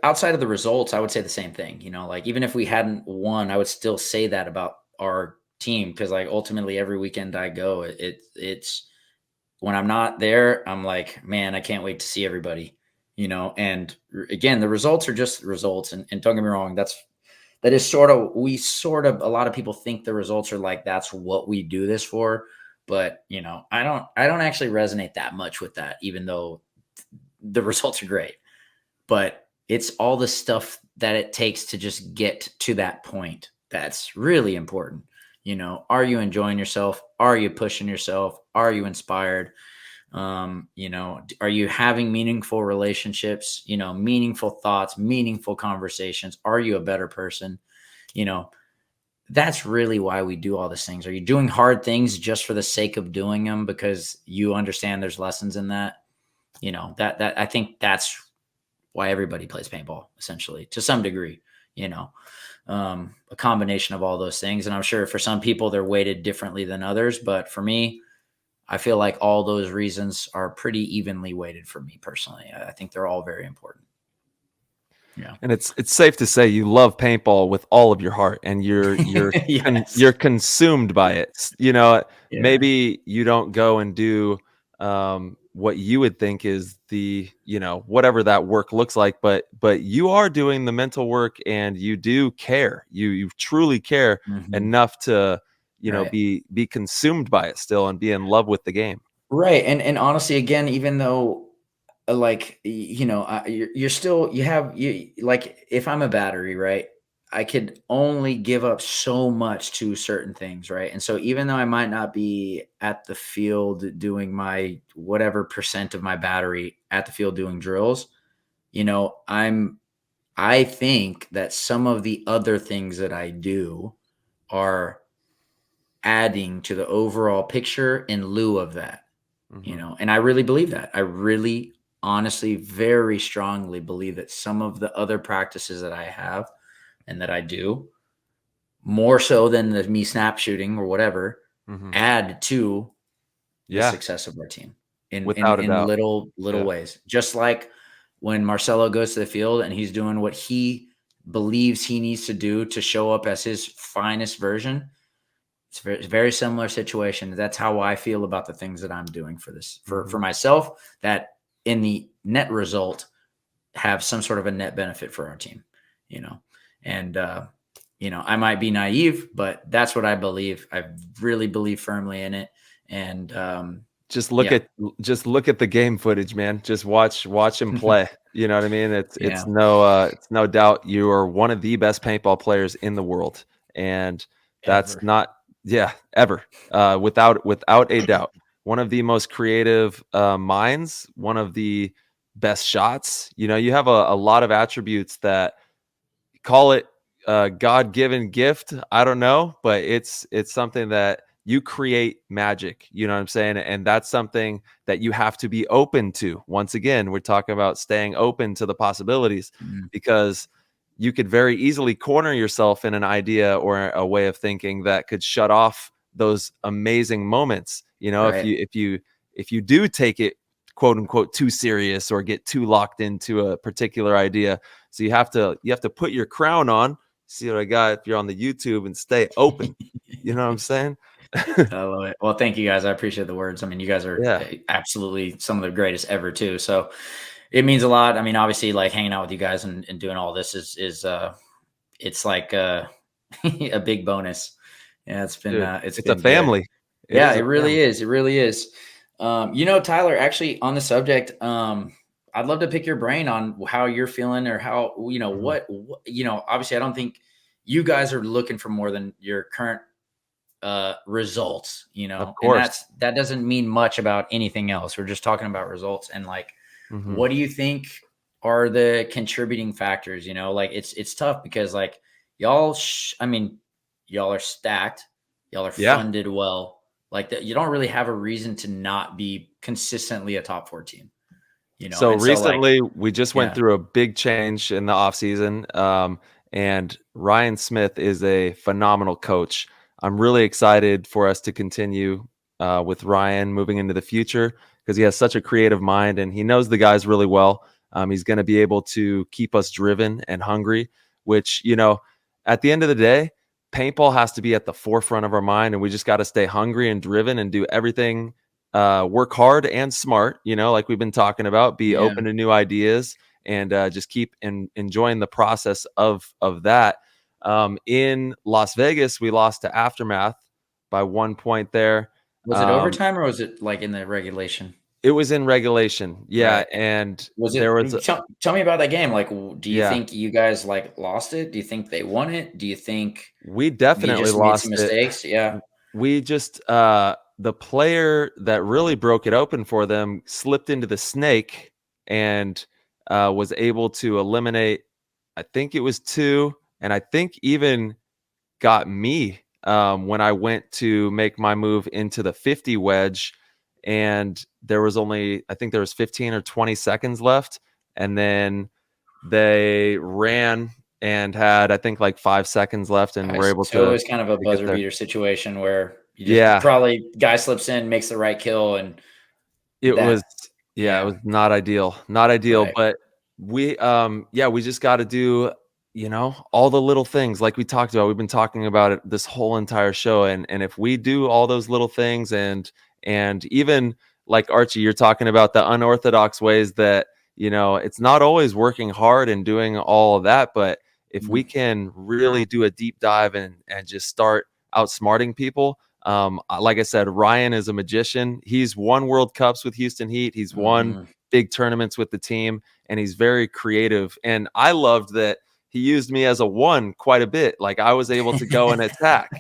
outside of the results, I would say the same thing, like even if we hadn't won, I would still say that about our team. Cause like ultimately every weekend I go, it's when I'm not there, I'm like, man, I can't wait to see everybody, and again, the results are just results. And don't get me wrong. That is a lot of people think the results are like, that's what we do this for. But, I don't actually resonate that much with that, even though the results are great. But it's all the stuff that it takes to just get to that point that's really important. Are you enjoying yourself? Are you pushing yourself? Are you inspired? Are you having meaningful relationships, meaningful thoughts, meaningful conversations? Are you a better person? That's really why we do all these things. Are you doing hard things just for the sake of doing them because you understand there's lessons in that? That I think that's why everybody plays paintball, essentially, to some degree, a combination of all those things. And I'm sure for some people they're weighted differently than others. But for me, I feel like all those reasons are pretty evenly weighted for me personally. I think they're all very important. Yeah. And it's safe to say you love paintball with all of your heart, and you're Yes. you're consumed by it. Maybe you don't go and do what you would think is the, whatever that work looks like, but you are doing the mental work, and you do care. You truly care enough to, Right. be consumed by it still and be in love with the game. Right. And honestly, again, even though like, you're still, like if I'm a battery, right, I could only give up so much to certain things. Right. And so even though I might not be at the field doing my whatever percent of my battery at the field doing drills, I think that some of the other things that I do are adding to the overall picture in lieu of that, and I really believe that. I really honestly, very strongly believe that some of the other practices that I have and that I do, more so than me snap shooting or whatever, add to the success of our team in little ways. Just like when Marcelo goes to the field and he's doing what he believes he needs to do to show up as his finest version. It's a very, very similar situation. That's how I feel about the things that I'm doing for myself, that in the net result have some sort of a net benefit for our team, and, I might be naive, but that's what I believe. I really believe firmly in it. And, just look at the game footage, man. Just watch him play. You know what I mean? It's no doubt you are one of the best paintball players in the world. And that's ever, without a doubt, one of the most creative minds, one of the best shots. You have a lot of attributes that, call it a God-given gift. I don't know, but it's something that you create magic. You know what I'm saying? And that's something that you have to be open to. Once again, we're talking about staying open to the possibilities, because you could very easily corner yourself in an idea or a way of thinking that could shut off those amazing moments. Right. If you do take it, quote unquote, too serious or get too locked into a particular idea. So you have to put your crown on, see what I got if you're on the YouTube, and stay open. You know what I'm saying? I love it. Well, thank you guys. I appreciate the words. I mean, you guys are absolutely some of the greatest ever too. So it means a lot. I mean, obviously, like hanging out with you guys and doing all this is it's like a big bonus. Yeah, it's been it's a family. It really is. It really is. Tyler, actually on the subject, I'd love to pick your brain on how you're feeling, or how, what, obviously I don't think you guys are looking for more than your current results, Of course. And that doesn't mean much about anything else. We're just talking about results. And like, what do you think are the contributing factors? Like it's tough because like y'all, y'all are stacked. Y'all are Yeah. funded well. Like that, you don't really have a reason to not be consistently a top 4 team. So and recently we just went yeah. through a big change in the offseason. And Ryan Smith is a phenomenal coach. I'm really excited for us to continue with Ryan moving into the future because he has such a creative mind and he knows the guys really well. He's going to be able to keep us driven and hungry, which, at the end of the day, paintball has to be at the forefront of our mind, and we just got to stay hungry and driven and do everything, work hard and smart, like we've been talking about, be open to new ideas, and just keep enjoying the process of that. In Las Vegas, we lost to Aftermath by 1 point there. Was it overtime or was it like in the regulation? It was in regulation. Yeah. Right. And Was it, there was tell me about that game. Like, do you Yeah. think you guys like lost it? Do you think they won it? Do you think we you definitely just made lost some it. mistakes? Yeah. We just the player that really broke it open for them slipped into the snake and was able to eliminate, I think it was 2, and I think even got me when I went to make my move into the 50 wedge, and there was only, I think there was 15 or 20 seconds left, and then they ran and had, I think, like 5 seconds left, and were able So it to was kind of a get buzzer there. beater situation where you just Yeah. probably guy slips in, makes the right kill, and It that- was, it was not ideal, Right. but we, we just got to do, all the little things like we talked about. We've been talking about it this whole entire show. And if we do all those little things and even like Archie, you're talking about the unorthodox ways that, it's not always working hard and doing all of that. But if we can really do a deep dive and just start outsmarting people, like I said, Ryan is a magician. He's won World Cups with Houston Heat. He's won big tournaments with the team, and he's very creative. And I loved that he used me as a 1 quite a bit. Like I was able to go and attack,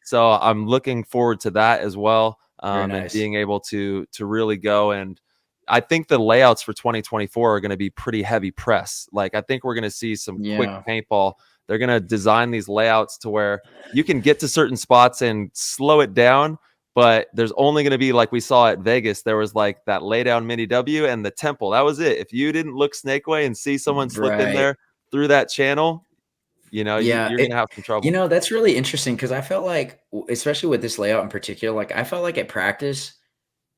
So I'm looking forward to that as well. Very nice. And being able to really go. And I think the layouts for 2024 are going to be pretty heavy press. Like I think we're going to see some quick paintball. They're going to design these layouts to where you can get to certain spots and slow it down, but there's only going to be, like we saw at Vegas, there was like that lay down mini W and the temple. That was it. If you didn't look snake way and see someone slip in there through that channel, you're going to have some trouble. That's really interesting because I felt like, especially with this layout in particular, like I felt like at practice,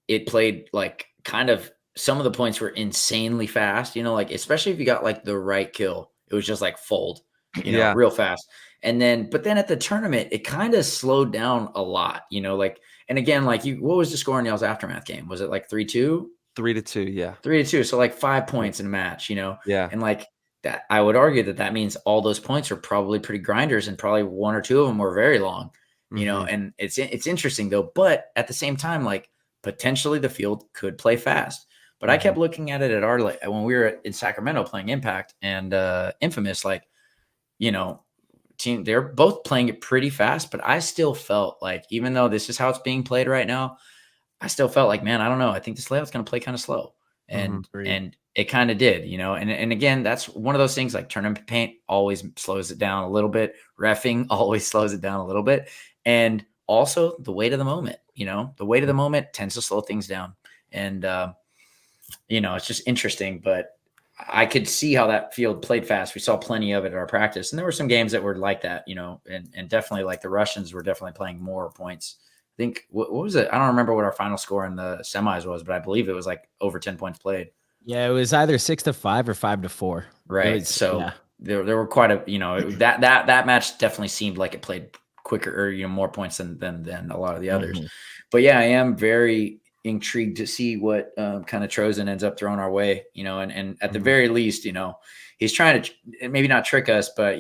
it played like kind of some of the points were insanely fast, like especially if you got like the right kill, it was just like fold, real fast. But then at the tournament, it kind of slowed down a lot, like, and again, like what was the score in y'all's Aftermath game? Was it like 3-2? 3-2. Yeah. 3-2. So like 5 points in a match, Yeah. And like that, I would argue that means all those points are probably pretty grinders and probably 1 or 2 of them were very long, and it's interesting though. But at the same time, like potentially the field could play fast. But I kept looking at it at our, when we were in Sacramento playing Impact and Infamous, like, team, they're both playing it pretty fast, but I still felt like, even though this is how it's being played right now, I still felt like, man, I don't know. I think this layout's going to play kind of slow. And it kind of did, and again, that's one of those things, like tournament paint always slows it down a little bit. Reffing always slows it down a little bit. And also the weight of the moment, the weight of the moment tends to slow things down. And, it's just interesting, but I could see how that field played fast. We saw plenty of it at our practice, and there were some games that were like that, and definitely like the Russians were definitely playing more points. I think, what was it? I don't remember what our final score in the semis was, but I believe it was like over 10 points played. Yeah, it was either 6-5 or 5-4. Right. There were quite a, that match definitely seemed like it played quicker or, more points than a lot of the others. But yeah, I am very intrigued to see what kind of Trozen ends up throwing our way, and at the very least, he's trying to maybe not trick us, but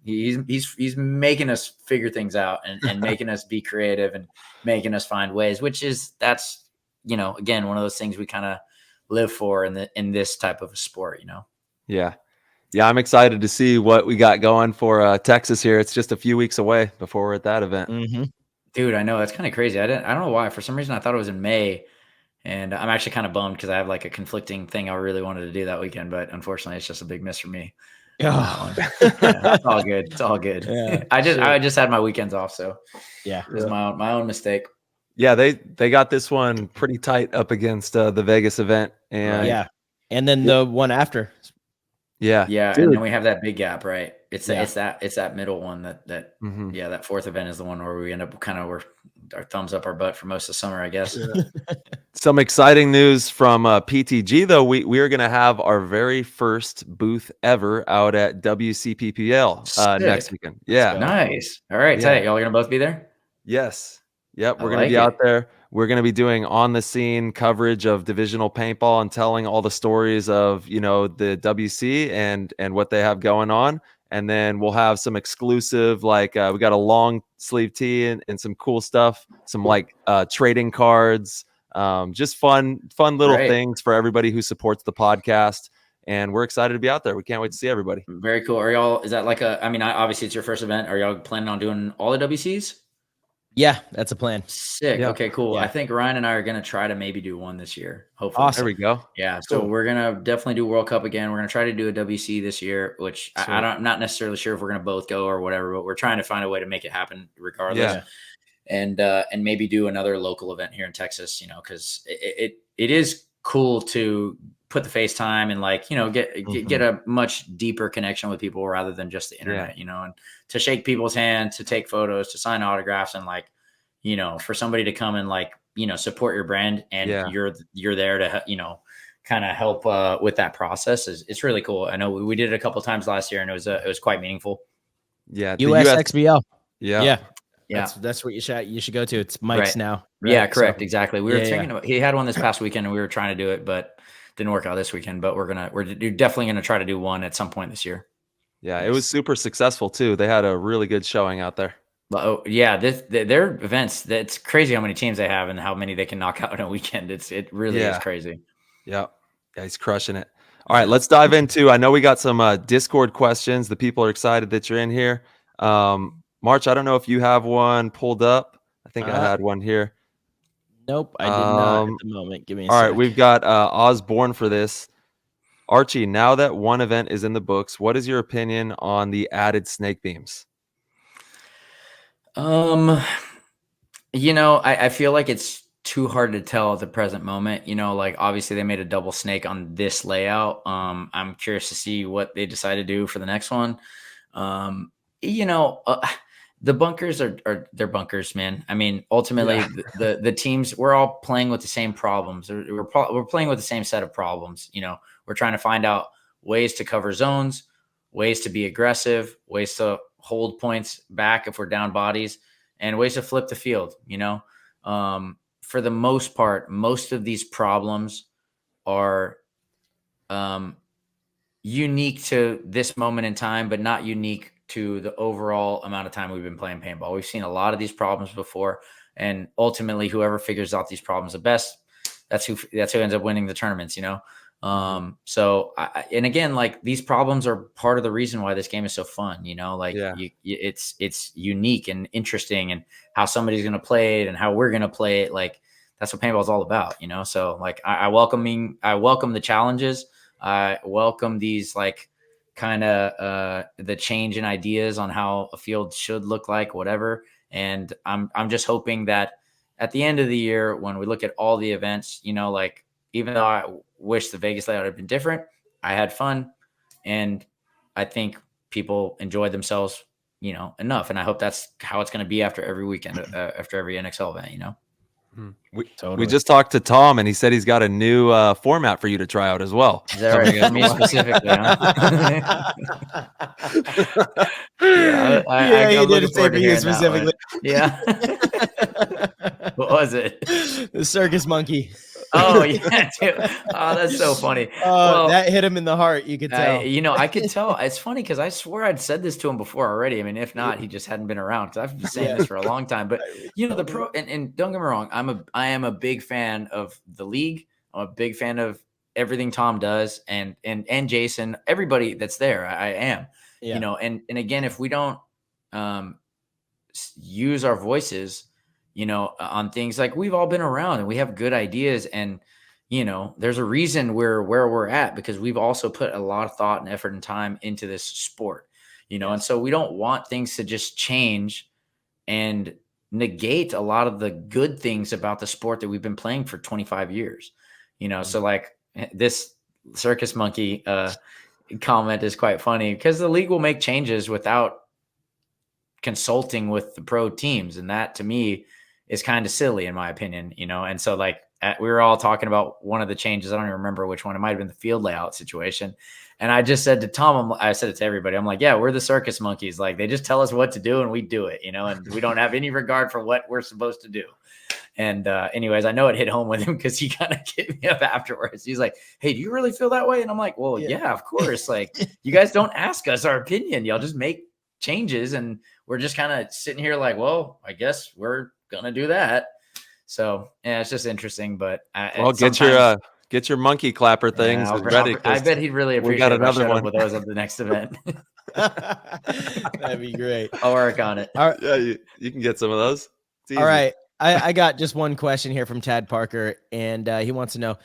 he's making us figure things out and making us be creative and making us find ways, that's again, one of those things we kind of live for in this type of a sport, Yeah. I'm excited to see what we got going for Texas here. It's just a few weeks away before we're at that event. Dude, I know, that's kind of crazy. I don't know why. For some reason, I thought it was in May, and I'm actually kind of bummed because I have like a conflicting thing I really wanted to do that weekend, but unfortunately, it's just a big miss for me. Oh. Yeah, it's all good. It's all good. Yeah, I just had my weekends off, so yeah. it was my own mistake. Yeah, they got this one pretty tight up against the Vegas event, and Yeah. And then the one after. yeah, Yeah, dude. and then we have that big gap, right? It's Yeah. it's that middle one that Mhm. yeah, that fourth event is the one where we end up kind of our thumbs up our butt for most of the summer, I guess. Some exciting news from PTG though. We are going to have our very first booth ever out at WCPPL next Sick. weekend. Yeah. go. Nice. All right, Yeah. tight. Y'all gonna both be there? Yes. Yep. I We're going to like be out it. there. We're going to be doing on the scene coverage of divisional paintball and telling all the stories of, the WC and what they have going on. And then we'll have some exclusive, like we got a long sleeve tee and some cool stuff, some like trading cards, just fun little Great. things for everybody who supports the podcast. And we're excited to be out there. We can't wait to see everybody. Very cool. Are y'all? Is that like obviously it's your first event. Are y'all planning on doing all the WCs? Yeah, that's a plan. Sick. Yeah. Okay, cool. Yeah. I think Ryan and I are gonna try to maybe do one this year. Hopefully. Awesome. There we go. Yeah, so Cool. we're gonna definitely do World Cup again. We're gonna try to do a WC this year, which Sweet. I'm not necessarily sure if we're gonna both go or whatever, but we're trying to find a way to make it happen regardless. Yeah. And maybe do another local event here in Texas, because it is cool to put the FaceTime and get a much deeper connection with people rather than just the internet, and to shake people's hands, to take photos, to sign autographs, and for somebody to come and support your brand and you're there to kind of help with that process it's really cool. I know we did it a couple of times last year and it was quite meaningful. Yeah. The USXBL. Yeah. That's what you should go to. It's Mike's Right. now. Right? Yeah, correct. So, Exactly. We were thinking about, he had one this past weekend and we were trying to do it, but didn't work out this weekend, but we're definitely going to try to do one at some point this year. Yeah. It was super successful too. They had a really good showing out there. Oh yeah, their events. It's crazy how many teams they have and how many they can knock out in a weekend. It really is crazy. Yeah, he's crushing it. All right, let's dive into. I know we got some Discord questions. The people are excited that you're in here. March, I don't know if you have one pulled up. I think I had one here. Nope, I did not at the moment. Give me a all sec. right, we've got Osborne for this. Archie, now that one event is in the books, what is your opinion on the added snake beams? I feel like it's too hard to tell at the present moment. Obviously they made a double snake on this layout. I'm curious to see what they decide to do for the next one. The bunkers they're bunkers, man. I mean, ultimately the teams, we're all playing with the same problems. We're playing with the same set of problems. We're trying to find out ways to cover zones, ways to be aggressive, ways to hold points back if we're down bodies, and ways to flip the field. For the most part, most of these problems are unique to this moment in time, but not unique to the overall amount of time we've been playing paintball. We've seen a lot of these problems before, and ultimately whoever figures out these problems the best, that's who ends up winning the tournaments, and again, these problems are part of the reason why this game is so fun, it's unique and interesting, and how somebody's going to play it and how we're going to play it. That's what paintball is all about, so I welcome the challenges. I welcome these kind of the change in ideas on how a field should look like, whatever. And I'm just hoping that at the end of the year, when we look at all the events, even though I wish the Vegas layout had been different, I had fun, and I think people enjoyed themselves, enough. And I hope that's how it's going to be after every weekend, after every NXL event, We just talked to Tom, and he said he's got a new format for you to try out as well. Is that right? For me specifically, huh? He did say for you specifically. Yeah. What was it? The circus monkey. Oh yeah, dude. Oh, that's so funny. That hit him in the heart. You could tell. I could tell. It's funny because I swear I'd said this to him before already. I mean, if not, he just hadn't been around, because I've been saying this for a long time. But the pro, and don't get me wrong, I am a big fan of the league. I'm a big fan of everything Tom does, and Jason, everybody that's there. I am. And again, if we don't use our voices, on things, we've all been around and we have good ideas, and there's a reason we're where we're at, because we've also put a lot of thought and effort and time into this sport, and so we don't want things to just change and negate a lot of the good things about the sport that we've been playing for 25 years, so like this circus monkey comment is quite funny, because the league will make changes without consulting with the pro teams. And that to me is kind of silly in my opinion, And so like we were all talking about one of the changes. I don't even remember which one. It might've been the field layout situation. And I just said to Tom, I said it to everybody. I'm like, yeah, we're the circus monkeys. Like they just tell us what to do and we do it, and we don't have any regard for what we're supposed to do. And anyways, I know it hit home with him because he kind of hit me up afterwards. He's like, hey, do you really feel that way? And I'm like, well, yeah, of course. Like you guys don't ask us our opinion. Y'all just make changes. And we're just kind of sitting here like, well, I guess we're going to do that. So yeah, it's just interesting, but get your monkey clapper things ready. I bet he'd really appreciate if I showed up with those at the next event. That'd be great. I'll work on it. All right. Yeah, you can get some of those. All right. I got just one question here from Tad Parker, and he wants to know,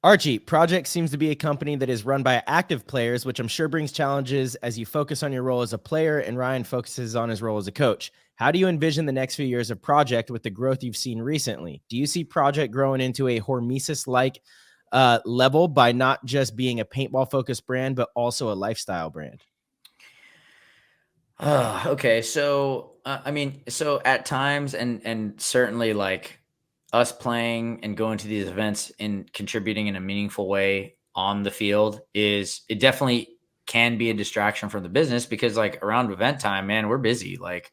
Archie, Project seems to be a company that is run by active players, which I'm sure brings challenges as you focus on your role as a player and Ryan focuses on his role as a coach. How do you envision the next few years of Project with the growth you've seen recently? Do you see Project growing into a Hormesis-like level by not just being a paintball-focused brand, but also a lifestyle brand? Okay. So, so at times and certainly like us playing and going to these events and contributing in a meaningful way on the field it definitely can be a distraction from the business, because like around event time, man, we're busy. Like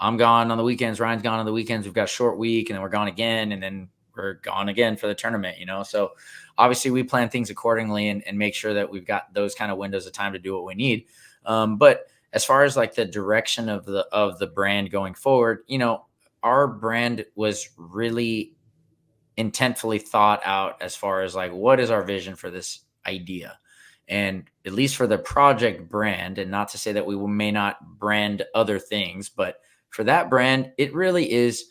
I'm gone on the weekends. Ryan's gone on the weekends. We've got a short week and then we're gone again. And then we're gone again for the tournament, So obviously we plan things accordingly and make sure that we've got those kind of windows of time to do what we need. But as far as like the direction of the brand going forward, our brand was really intentfully thought out as far as like, what is our vision for this idea? And at least for the Project brand, and not to say that we may not brand other things, but for that brand, it really is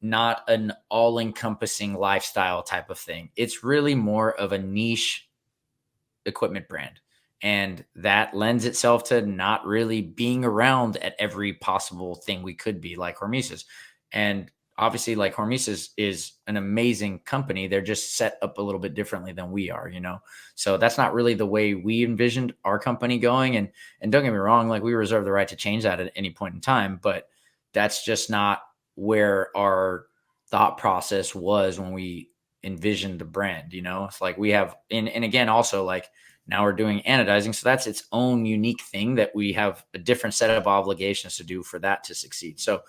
not an all-encompassing lifestyle type of thing. It's really more of a niche equipment brand. And that lends itself to not really being around at every possible thing we could be, like Hormesis. And obviously, like Hormesis is an amazing company. They're just set up a little bit differently than we are, So that's not really the way we envisioned our company going. And don't get me wrong, like we reserve the right to change that at any point in time, but that's just not where our thought process was when we envisioned the brand, It's like we have, and again, also like, now we're doing anodizing. So that's its own unique thing that we have a different set of obligations to do for that to succeed. So,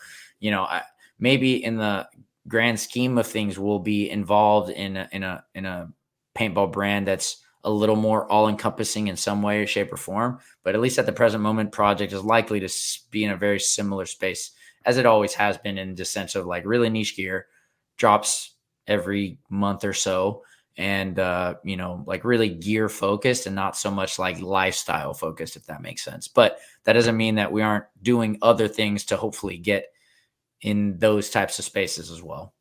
maybe in the grand scheme of things, we'll be involved in a paintball brand that's a little more all encompassing in some way, shape, or form. But at least at the present moment, Project is likely to be in a very similar space as it always has been, in the sense of like really niche gear, drops every month or so. And, like really gear focused and not so much like lifestyle focused, if that makes sense. But that doesn't mean that we aren't doing other things to hopefully get in those types of spaces as well.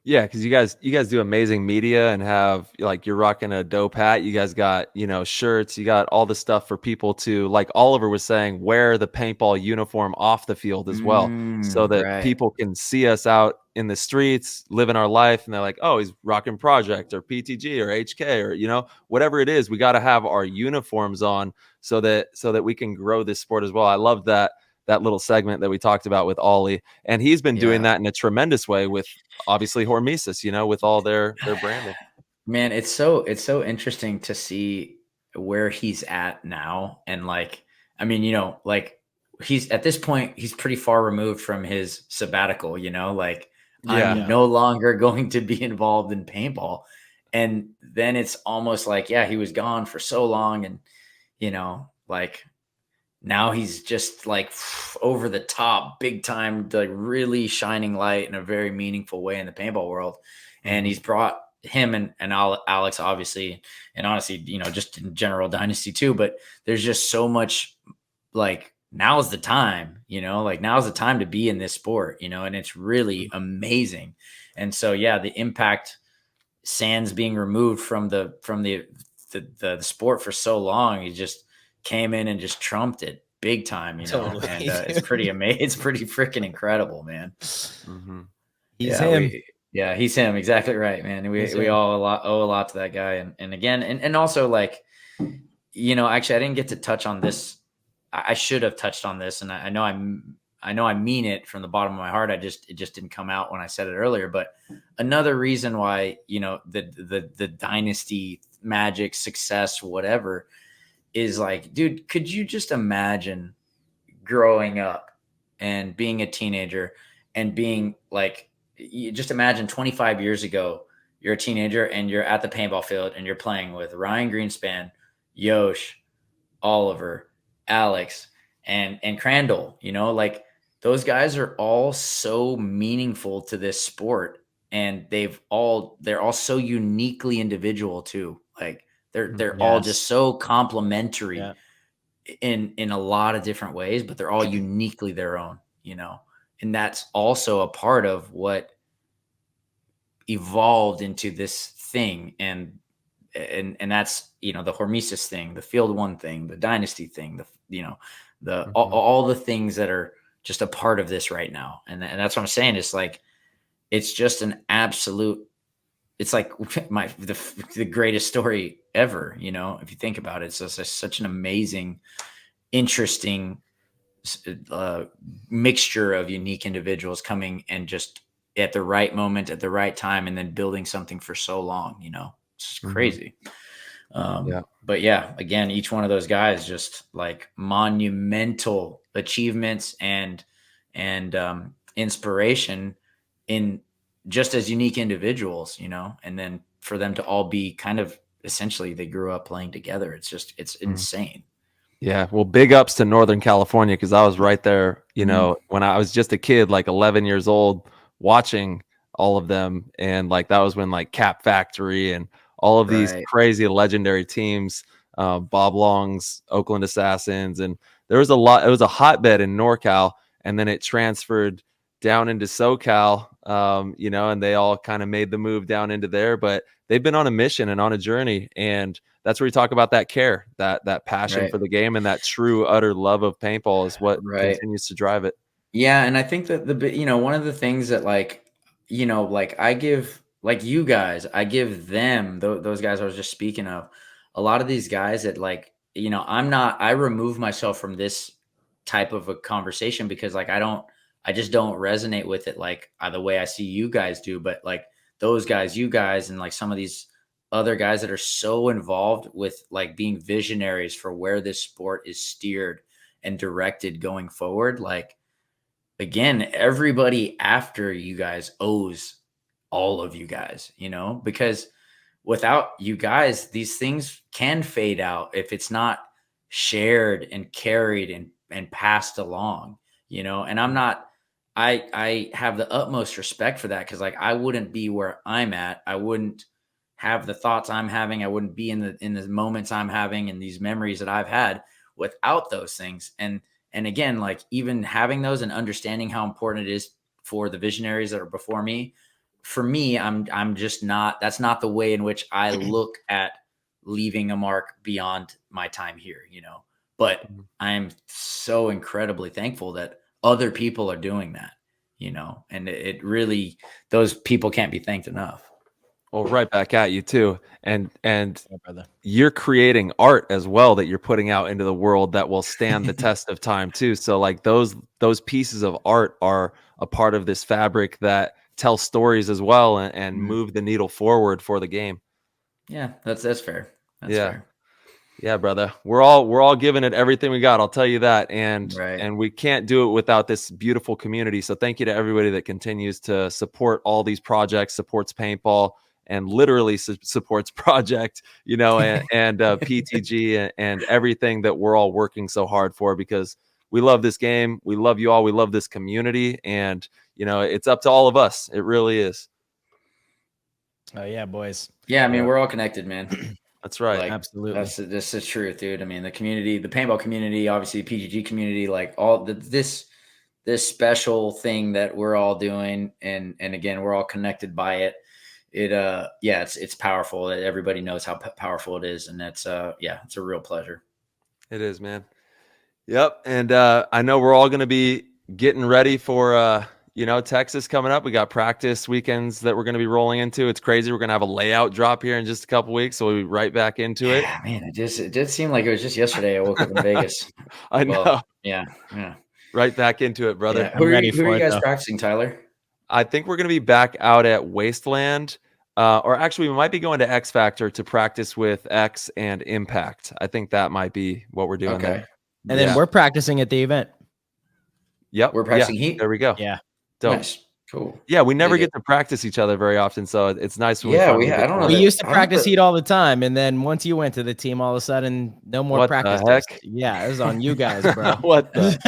Yeah, because you guys do amazing media and have, like, you're rocking a dope hat. You guys got, shirts. You got all the stuff for people to, like Oliver was saying, wear the paintball uniform off the field as well, so that people can see us out in the streets, living our life, and they're like, oh, he's rocking Project or PTG or HK or whatever it is. We got to have our uniforms on so that we can grow this sport as well. I love that little segment that we talked about with Ollie, and he's been doing that in a tremendous way with obviously Hormesis, with all their branding. Man, it's so interesting to see where he's at now. And like, like he's at this point, he's pretty far removed from his sabbatical, I'm no longer going to be involved in paintball. And then it's almost like, he was gone for so long. And, like, now he's just like over the top, big time, like really shining light in a very meaningful way in the paintball world. And he's brought him and Alex, obviously, and honestly, just in general Dynasty too. But there's just so much, like, now's the time, now's the time to be in this sport, and it's really amazing. And so, the impact sands being removed from the sport for so long, he just came in and just trumped it big time, Totally. and it's pretty amazing. It's pretty freaking incredible, man. Mm-hmm. He's him. He's him. Exactly right, man. We all owe a lot to that guy. And again, and also, like, actually, I didn't get to touch on this. I should have touched on this, and I know I mean it from the bottom of my heart. It just didn't come out when I said it earlier. But another reason why, the dynasty magic success, whatever, is like, dude, could you just imagine growing up and being a teenager and being like, you just imagine 25 years ago, you're a teenager and you're at the paintball field and you're playing with Ryan Greenspan, Yosh, Oliver, Alex, and Crandall. Like, those guys are all so meaningful to this sport, and they're all so uniquely individual too. Like, they're all just so complementary in a lot of different ways, but they're all uniquely their own, and that's also a part of what evolved into this thing. And that's, the Hormesis thing, the Field One thing, the Dynasty thing, all the things that are just a part of this right now. And that's what I'm saying. It's like, it's just an absolute, it's like the greatest story ever, if you think about it. It's just such an amazing, interesting mixture of unique individuals coming and just at the right moment, at the right time, and then building something for so long, it's just crazy. But yeah, again, each one of those guys, just like monumental achievements and inspiration in just as unique individuals, and then for them to all be kind of, essentially, they grew up playing together. It's insane. Yeah, well, big ups to Northern California, because I was right there, when I was just a kid, like 11 years old, watching all of them. And like, that was when like Cap Factory and all of these crazy legendary teams, Bob Long's Oakland Assassins. And there was it was a hotbed in NorCal, and then it transferred down into SoCal, and they all kind of made the move down into there. But they've been on a mission and on a journey, and that's where you talk about that care, that passion for the game, and that true, utter love of paintball is what continues to drive it. Yeah, and I think that one of the things that, like, like, I give, like, you guys, I give them, those guys I was just speaking of, a lot of these guys that, like, I remove myself from this type of a conversation because, like, I just don't resonate with it like the way I see you guys do. But like, those guys, you guys, and like some of these other guys that are so involved with like being visionaries for where this sport is steered and directed going forward. Like, again, everybody after you guys owes all of you guys, because without you guys, these things can fade out if it's not shared and carried and passed along, and I have the utmost respect for that, because like, I wouldn't be where I'm at. I wouldn't have the thoughts I'm having. I wouldn't be in the moments I'm having and these memories that I've had without those things. And again, like, even having those and understanding how important it is for the visionaries that are before me, for me, I'm just not, that's not the way in which I look at leaving a mark beyond my time here, but I'm so incredibly thankful that other people are doing that, and it really, those people can't be thanked enough. Well, right back at you too. And you're creating art as well that you're putting out into the world that will stand the test of time too. So like, those pieces of art are a part of this fabric that tell stories as well and move the needle forward for the game. Yeah, that's fair. That's fair. Yeah, brother. We're all giving it everything we got. I'll tell you that. And we can't do it without this beautiful community. So thank you to everybody that continues to support all these projects, supports paintball, and literally supports Project, and PTG and everything that we're all working so hard for, because we love this game. We love you all. We love this community. And, it's up to all of us. It really is. Oh, yeah, boys. Yeah, I mean, we're all connected, man. That's right. Like, absolutely. That's the truth, dude. I mean, the community, the paintball community, obviously the PGG community, like all this special thing that we're all doing. And again, we're all connected by it. it's powerful. Everybody knows how powerful it is. And it's a real pleasure. It is, man. Yep. And I know we're all going to be getting ready for, Texas coming up. We got practice weekends that we're going to be rolling into. It's crazy. We're going to have a layout drop here in just a couple weeks. So we'll be right back into it. Yeah, man, it did seem like it was just yesterday I woke up in Vegas. I know. Yeah. Right back into it, brother. Yeah. Who are you guys practicing, Tyler? I think we're going to be back out at Wasteland. Or actually, we might be going to X Factor to practice with X and Impact. I think that might be what we're doing there. And then we're practicing at the event. Yep. We're practicing Heat. There we go. Yeah. Dope. Nice. Cool. Yeah, we never get to practice each other very often, so it's nice when I don't know. We used to practice Heat all the time, and then once you went to the team, all of a sudden, no more practice. What the heck? Yeah, it was on you guys, bro. What the?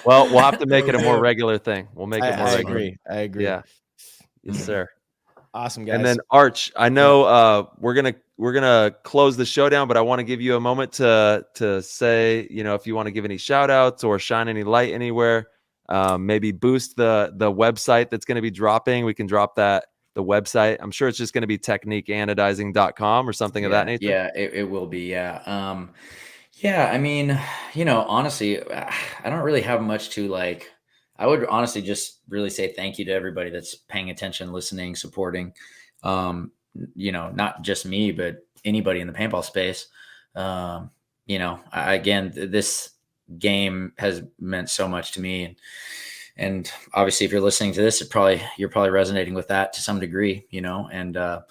Well, we'll have to make it a more regular thing. We'll make it more regular. I agree. Yeah. Yes, sir. Awesome, guys. And then Arch, I know we're gonna close the show down, but I want to give you a moment to say, if you want to give any shout outs or shine any light anywhere. Maybe boost the website that's going to be dropping. We can drop the website. I'm sure it's just going to be techniqueanodizing.com or something of that nature. Yeah, it will be. Yeah. I mean, honestly, I don't really have much to like. I would honestly just really say thank you to everybody that's paying attention, listening, supporting, not just me, but anybody in the paintball space. Again, this game has meant so much to me. And obviously if you're listening to this, you're probably resonating with that to some degree, and the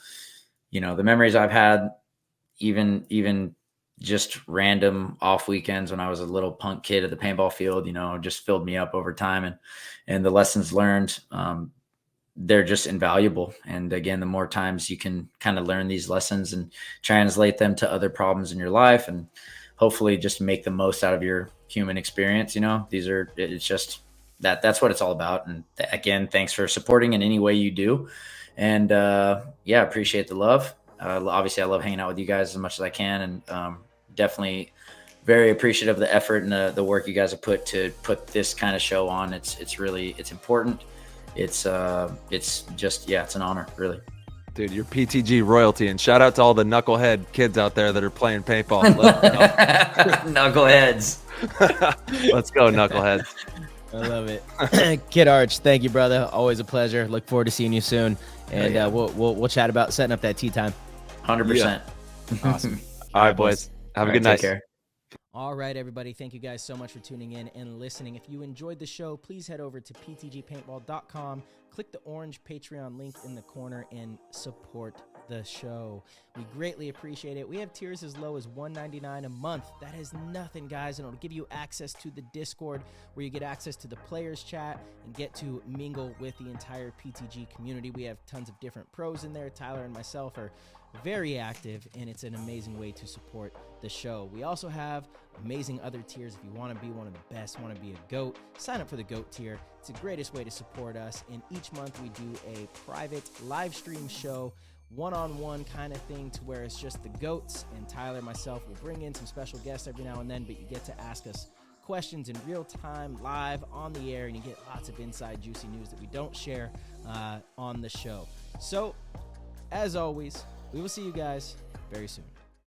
memories I've had, even just random off weekends when I was a little punk kid at the paintball field, just filled me up over time, and the lessons learned, they're just invaluable. And again, the more times you can kind of learn these lessons and translate them to other problems in your life, and hopefully just make the most out of your human experience. It's just that's what it's all about. And again, thanks for supporting in any way you do. And appreciate the love. Obviously I love hanging out with you guys as much as I can. And definitely very appreciative of the effort and the work you guys have put to put this kind of show on. It's important. It's an honor, really. Dude, you're PTG royalty, and shout out to all the knucklehead kids out there that are playing paintball. Knuckleheads. Let's go, knuckleheads. I love it. Kid Arch, thank you, brother. Always a pleasure. Look forward to seeing you soon. And we'll chat about setting up that tea time. 100%. Awesome. All right, boys. Have a good night. Take care. All right, everybody. Thank you guys so much for tuning in and listening. If you enjoyed the show, please head over to ptgpaintball.com. Click the orange Patreon link in the corner and support the show. We greatly appreciate it. We have tiers as low as $1.99 a month. That is nothing, guys, and it'll give you access to the Discord, where you get access to the players chat and get to mingle with the entire PTG community. We have tons of different pros in there. Tyler and myself are very active, and it's an amazing way to support the show. We also have amazing other tiers. If you want to be one of the best, want to be a GOAT, sign up for the GOAT tier. It's the greatest way to support us. And each month we do a private live stream show, one-on-one kind of thing, to where it's just the GOATs, and Tyler, myself, will bring in some special guests every now and then, but you get to ask us questions in real time, live on the air, and you get lots of inside juicy news that we don't share on the show. So, as always, we will see you guys very soon.